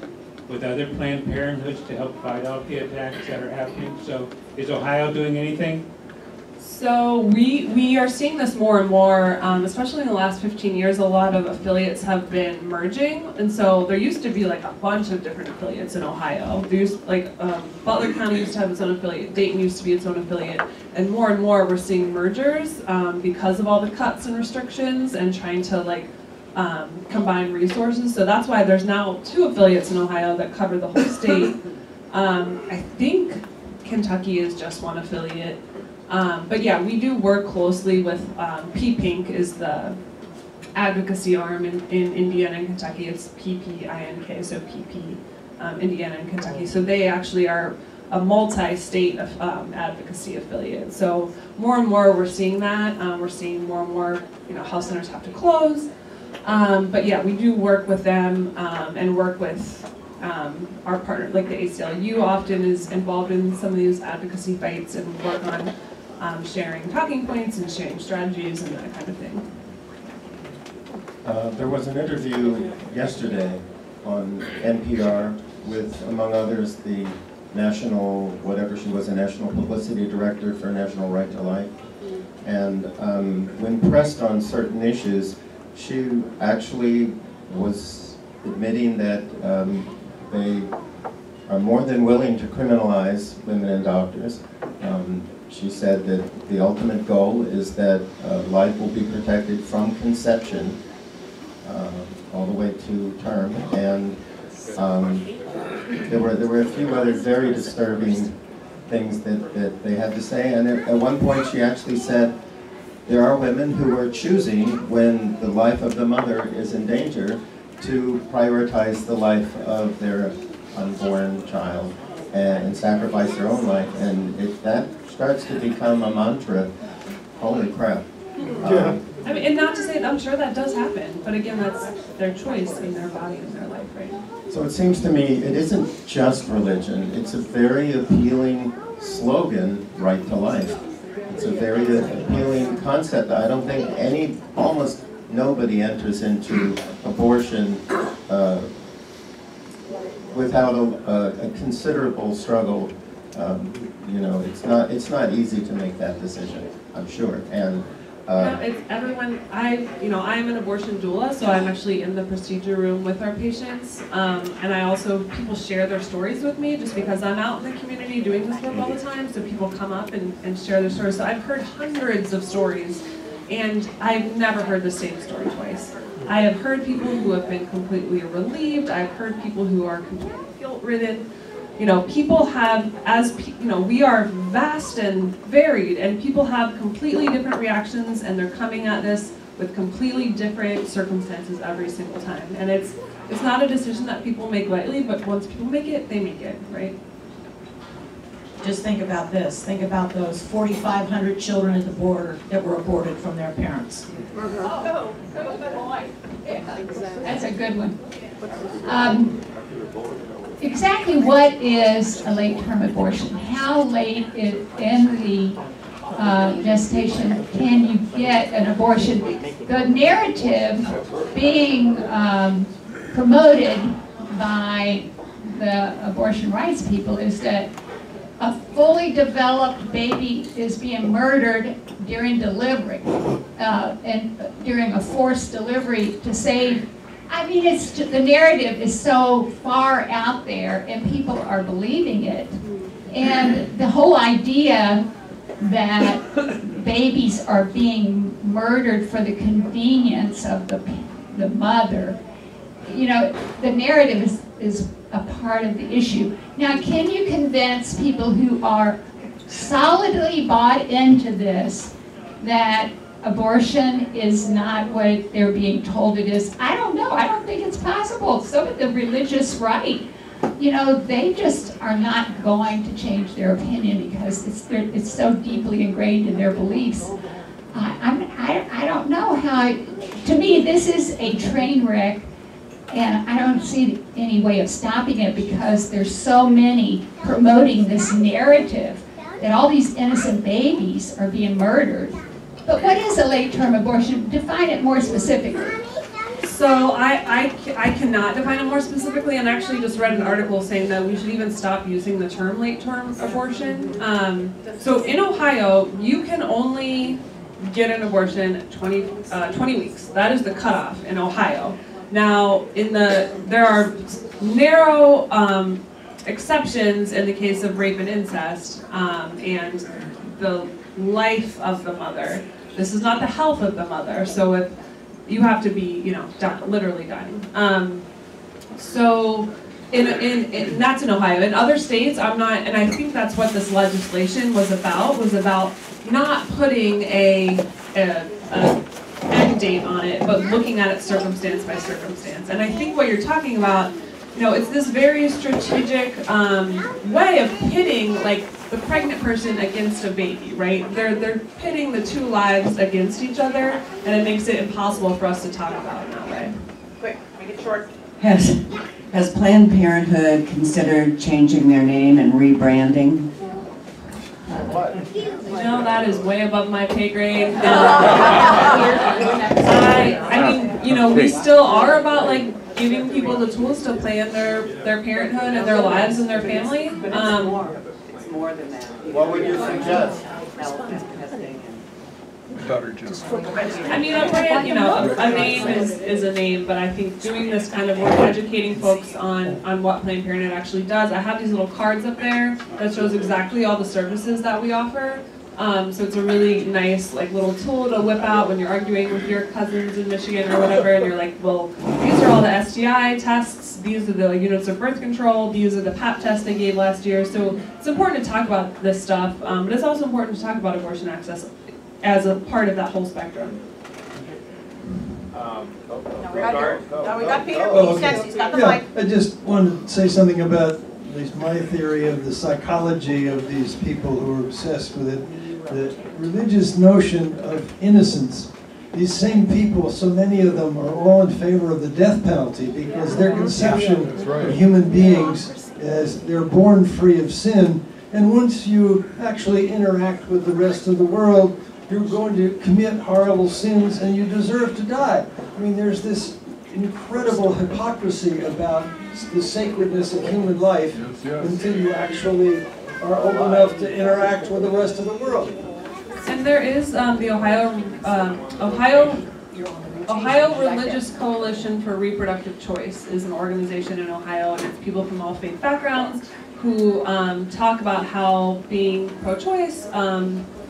with other Planned Parenthoods to help fight off the attacks that are happening. So is Ohio doing anything? So we are seeing this more and more, especially in the last 15 years. A lot of affiliates have been merging, and so there used to be like a bunch of different affiliates in Ohio. Butler County used to have its own affiliate, Dayton used to be its own affiliate, and more we're seeing mergers because of all the cuts and restrictions and trying to combine resources. So that's why there's now 2 affiliates in Ohio that cover the whole state. I think Kentucky is just 1 affiliate. But yeah, we do work closely with PPINK is the advocacy arm in Indiana and Kentucky. It's PPINK, so PP, Indiana and Kentucky. So they actually are a multi-state advocacy affiliate. So more and more we're seeing that. We're seeing more and more health centers have to close. But yeah, we do work with them and work with our partner, like the ACLU often is involved in some of these advocacy fights and work on sharing talking points and sharing strategies and that kind of thing. There was an interview yesterday on NPR with, among others, the national, whatever she was, a national publicity director for National Right to Life. And when pressed on certain issues, she actually was admitting that they are more than willing to criminalize women and doctors. She said that the ultimate goal is that life will be protected from conception all the way to term. And there were a few other very disturbing things that they had to say. And at one point she actually said, there are women who are choosing, when the life of the mother is in danger, to prioritize the life of their unborn child and sacrifice their own life. And if that starts to become a mantra, holy crap. I mean, and not to say, I'm sure that does happen, but again, that's their choice in their body and their life, right? So it seems to me it isn't just religion. It's a very appealing slogan, right to life. It's a very appealing concept. I don't think almost nobody enters into abortion without a considerable struggle. It's not easy to make that decision, I'm sure. And no, it's everyone. I'm an abortion doula, so I'm actually in the procedure room with our patients, and people share their stories with me just because I'm out in the community doing this work all the time. So people come up and share their stories. So I've heard hundreds of stories, and I've never heard the same story twice. I have heard people who have been completely relieved. I've heard people who are completely guilt-ridden. People have, we are vast and varied, and people have completely different reactions, and they're coming at this with completely different circumstances every single time. And it's not a decision that people make lightly, but once people make it, they make it, right? Just think about this. Think about those 4,500 children at the border that were aborted from their parents. Oh, that's a good one. Exactly what is a late-term abortion? How late in the gestation can you get an abortion? The narrative being promoted by the abortion rights people is that a fully developed baby is being murdered during delivery, and during a forced delivery to save. I mean, the narrative is so far out there, and people are believing it. And the whole idea that babies are being murdered for the convenience of the mother, the narrative is a part of the issue. Now, can you convince people who are solidly bought into this that abortion is not what they're being told it is? I don't know. I don't think it's possible. Some of the religious right, they just are not going to change their opinion because it's so deeply ingrained in their beliefs. I don't know how. To me, this is a train wreck, and I don't see any way of stopping it because there's so many promoting this narrative that all these innocent babies are being murdered. But what is a late-term abortion? Define it more specifically. So I cannot define it more specifically, and actually just read an article saying that we should even stop using the term late-term abortion. So in Ohio, you can only get an abortion at 20 weeks. That is the cutoff in Ohio. Now, there are narrow exceptions in the case of rape and incest, and the life of the mother. This is not the health of the mother. So if you have to be, literally dying. So that's in Ohio. In other states, I'm not, and I think that's what this legislation was about not putting a end date on it, but looking at it circumstance by circumstance. And I think what you're talking about, it's this very strategic way of pitting, like, the pregnant person against a baby, right? They're pitting the two lives against each other, and it makes it impossible for us to talk about in that way. Quick, make it short. Has Planned Parenthood considered changing their name and rebranding? That is way above my pay grade. I mean, we still are about, like, giving people the tools to plan their parenthood and their lives and their family. It's more than that. What would you suggest? I mean, a brand, a name is a name, but I think doing this kind of work, educating folks on what Planned Parenthood actually does. I have these little cards up there that shows exactly all the services that we offer. So it's a really nice, like, little tool to whip out when you're arguing with your cousins in Michigan or whatever, and you're like, well, these are all the STI tests, these are the units of birth control, these are the PAP tests they gave last year. So it's important to talk about this stuff, but it's also important to talk about abortion access as a part of that whole spectrum. We got Peter. He's next. He's got the mic. I just wanted to say something about at least my theory of the psychology of these people who are obsessed with it. The religious notion of innocence. These same people, so many of them, are all in favor of the death penalty because their conception of human beings is they're born free of sin. And once you actually interact with the rest of the world, you're going to commit horrible sins and you deserve to die. I mean, there's this incredible hypocrisy about the sacredness of human life until you actually are old enough to interact with the rest of the world. And there is the Ohio Religious Coalition for Reproductive Choice is an organization in Ohio, and it's people from all faith backgrounds who talk about how being pro-choice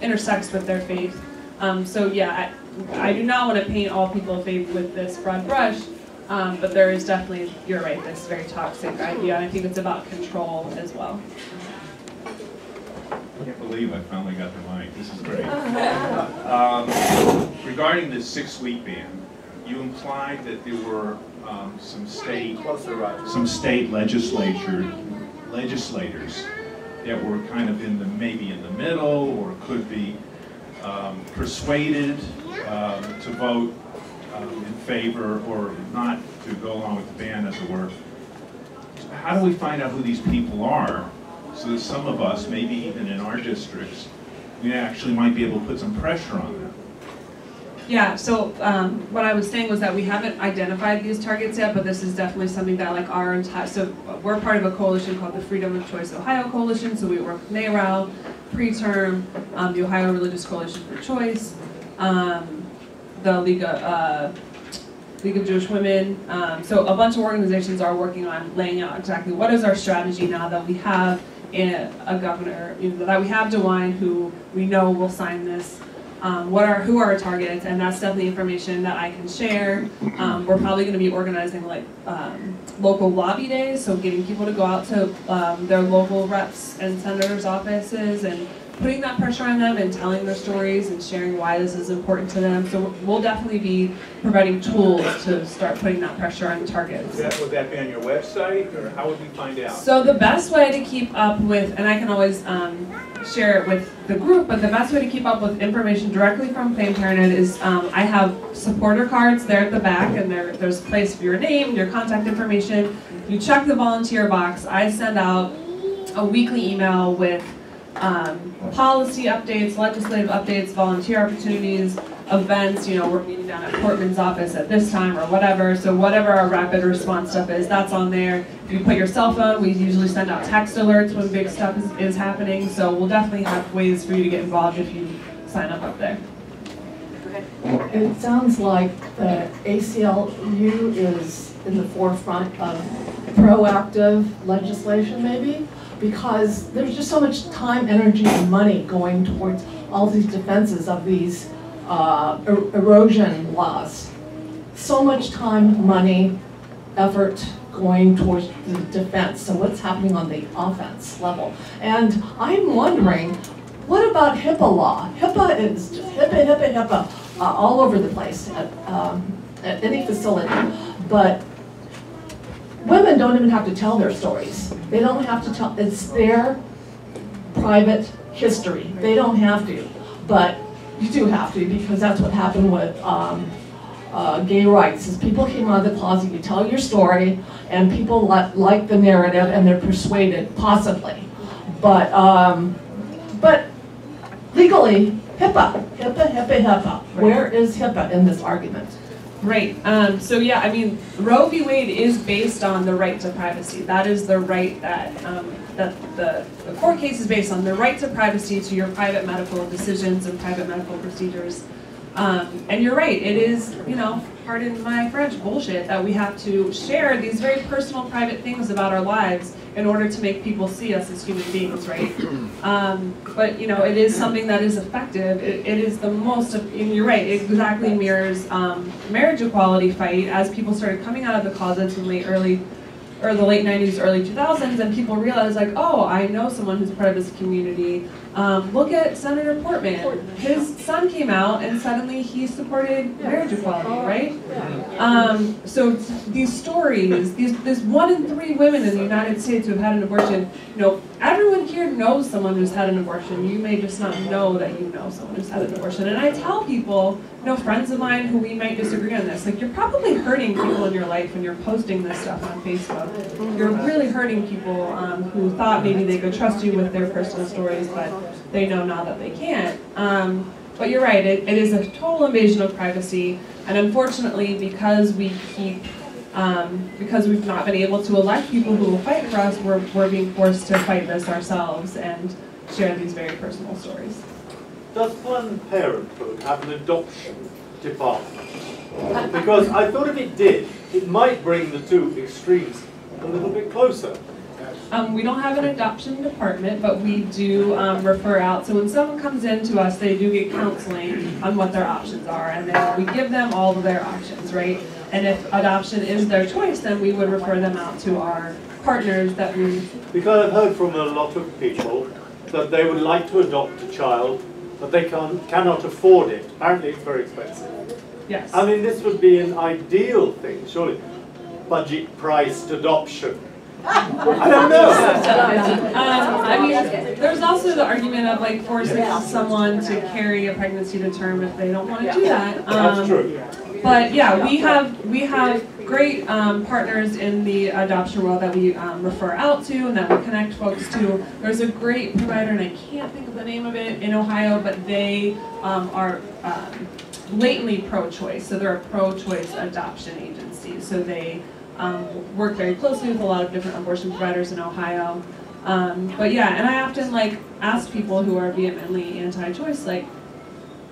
intersects with their faith. So yeah, I do not want to paint all people of faith with this broad brush, but there is definitely, you're right, this very toxic idea, and I think it's about control as well. I can't believe I finally got the mic. This is great. Regarding the 6-week ban, you implied that there were some state legislators that were kind of maybe in the middle, or could be persuaded to vote in favor or not to go along with the ban, as it were. How do we find out who these people are, so that some of us, maybe even in our districts, we actually might be able to put some pressure on them? Yeah, so what I was saying was that we haven't identified these targets yet, but this is definitely something that, like, our entire, so we're part of a coalition called the Freedom of Choice Ohio Coalition, so we work with NARAL, Preterm, the Ohio Religious Coalition for Choice, the League of Jewish Women, so a bunch of organizations are working on laying out exactly what is our strategy now that we have a governor, that we have DeWine, who we know will sign this. Who are our targets, and that's definitely information that I can share. We're probably going to be organizing, like, local lobby days, so getting people to go out to their local reps and senators' offices and putting that pressure on them and telling their stories and sharing why this is important to them. So we'll definitely be providing tools to start putting that pressure on targets. Would that be on your website, or how would we find out? So the best way to keep up with, and I can always share it with the group, but the best way to keep up with information directly from Planned Parenthood is I have supporter cards there at the back, and there's a place for your name, your contact information. You check the volunteer box. I send out a weekly email with policy updates, legislative updates, volunteer opportunities, events, you know, we're meeting down at Portman's office at this time or whatever, so whatever our rapid response stuff is, that's on there. If you put your cell phone, we usually send out text alerts when big stuff is happening, so we'll definitely have ways for you to get involved if you sign up there. It sounds like the ACLU is in the forefront of proactive legislation maybe, because there's just so much time, energy, and money going towards all these defenses of these erosion laws. So much time, money, effort going towards the defense. So what's happening on the offense level? And I'm wondering, what about HIPAA law? HIPAA is just HIPAA all over the place at any facility. But women don't even have to tell their stories. They don't have to tell, it's their private history. They don't have to, but you do have to, because that's what happened with gay rights, is people came out of the closet, you tell your story, and people like the narrative and they're persuaded, possibly. But legally, HIPAA. Where is HIPAA in this argument? Right. So yeah, I mean, Roe v. Wade is based on the right to privacy. That is the right that the court case is based on, the right to privacy to your private medical decisions and private medical procedures. And you're right, it is, you know, pardon my French, bullshit that we have to share these very personal, private things about our lives in order to make people see us as human beings, right? But, you know, it is something that is effective. It is the most, and you're right, it exactly mirrors marriage equality fight as people started coming out of the closets in the late 90s, early 2000s, and people realized, like, oh, I know someone who's part of this community. Look at Senator Portman. His son came out and suddenly he supported marriage equality, right? So these stories, there's 1 in 3 women in the United States who have had an abortion. You know, everyone here knows someone who's had an abortion. You may just not know that you know someone who's had an abortion. And I tell people, you know, friends of mine who we might disagree on this, like, you're probably hurting people in your life when you're posting this stuff on Facebook. You're really hurting people who thought maybe they could trust you with their personal stories, but they know now that they can't. But you're right, it is a total invasion of privacy, and unfortunately, because we keep, because we've not been able to elect people who will fight for us, we're being forced to fight this ourselves and share these very personal stories. Does Planned Parenthood have an adoption department? Because I thought if it did, it might bring the two extremes a little bit closer. We don't have an adoption department, but we do refer out. So when someone comes in to us, they do get counseling on what their options are, and then we give them all of their options, right? And if adoption is their choice, then we would refer them out to our partners that we... Because I've heard from a lot of people that they would like to adopt a child, but they cannot afford it. Apparently it's very expensive. Yes. I mean, this would be an ideal thing, surely. Budget-priced adoption. I don't know. I mean, there's also the argument of, like, forcing someone to carry a pregnancy to term if they don't want to do that. That's true. But yeah, we have great partners in the adoption world that we refer out to and that we connect folks to. There's a great provider, and I can't think of the name of it, in Ohio, but they are blatantly pro-choice. So they're a pro-choice adoption agency. So they work very closely with a lot of different abortion providers in Ohio. But yeah, and I often, like, ask people who are vehemently anti-choice, like,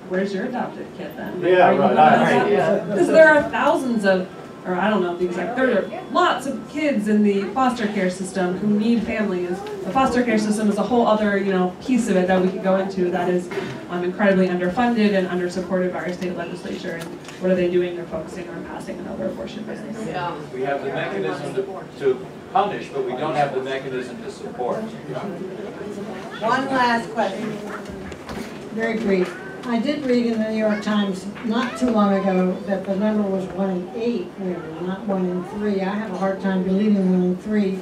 where's your adopted kid then? Yeah, right. Because there are thousands of, or I don't know the exact, there are lots of kids in the foster care system who need families. The foster care system is a whole other, you know, piece of it that we could go into that is incredibly underfunded and undersupported by our state legislature. And what are they doing? They're focusing on passing another abortion ban. Yeah. We have the mechanism to punish, but we don't have the mechanism to support. One last question. Very brief. I did read in the New York Times not too long ago that the number was 1 in 8 women, not 1 in 3. I have a hard time believing 1 in 3.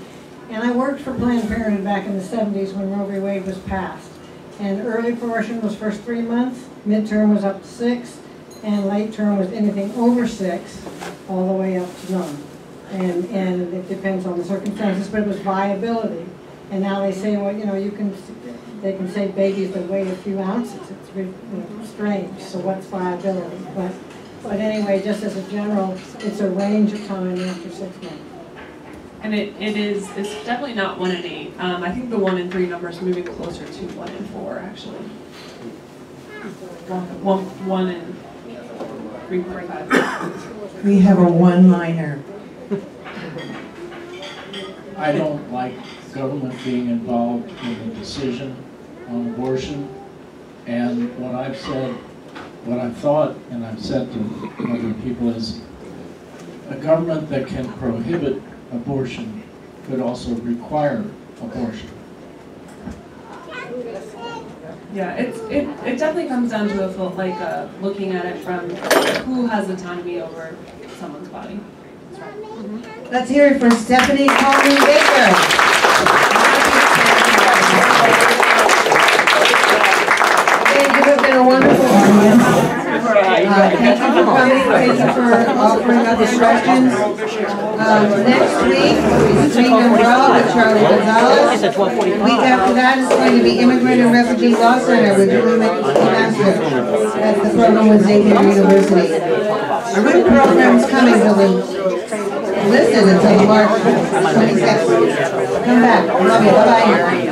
And I worked for Planned Parenthood back in the 70s when Roe v. Wade was passed. And early abortion was first 3 months, midterm was up to 6, and late term was anything over 6, all the way up to none. And it depends on the circumstances, but it was viability. And now they say, well, you know, you can they can say babies that weigh a few ounces. It's strange, so what's viability? But anyway, just as a general, it's a range of time after 6 months. And it's definitely not 1 in 8. I think the 1 in 3 number is moving closer to 1 in 4, actually. One in 3.5. We have a one-liner. I don't like government being involved in the decision on abortion. And what I've said, what I've thought, and I've said to other people is, a government that can prohibit abortion could also require abortion. Yeah, it definitely comes down to looking at it from who has autonomy over someone's body. Let's hear it for Stephanie Kollmann-Baker. You have been a wonderful audience. Thank you for coming. Thank you for offering up the questions. Next week is Green Umbrella with Charlie Gonzalez. The week after that is going to be Immigrant and Refugee Law Center with Julie McMaster. That's the program with Xavier University. Our new program's coming to listen until March 26th. Come back. Love you. Bye-bye.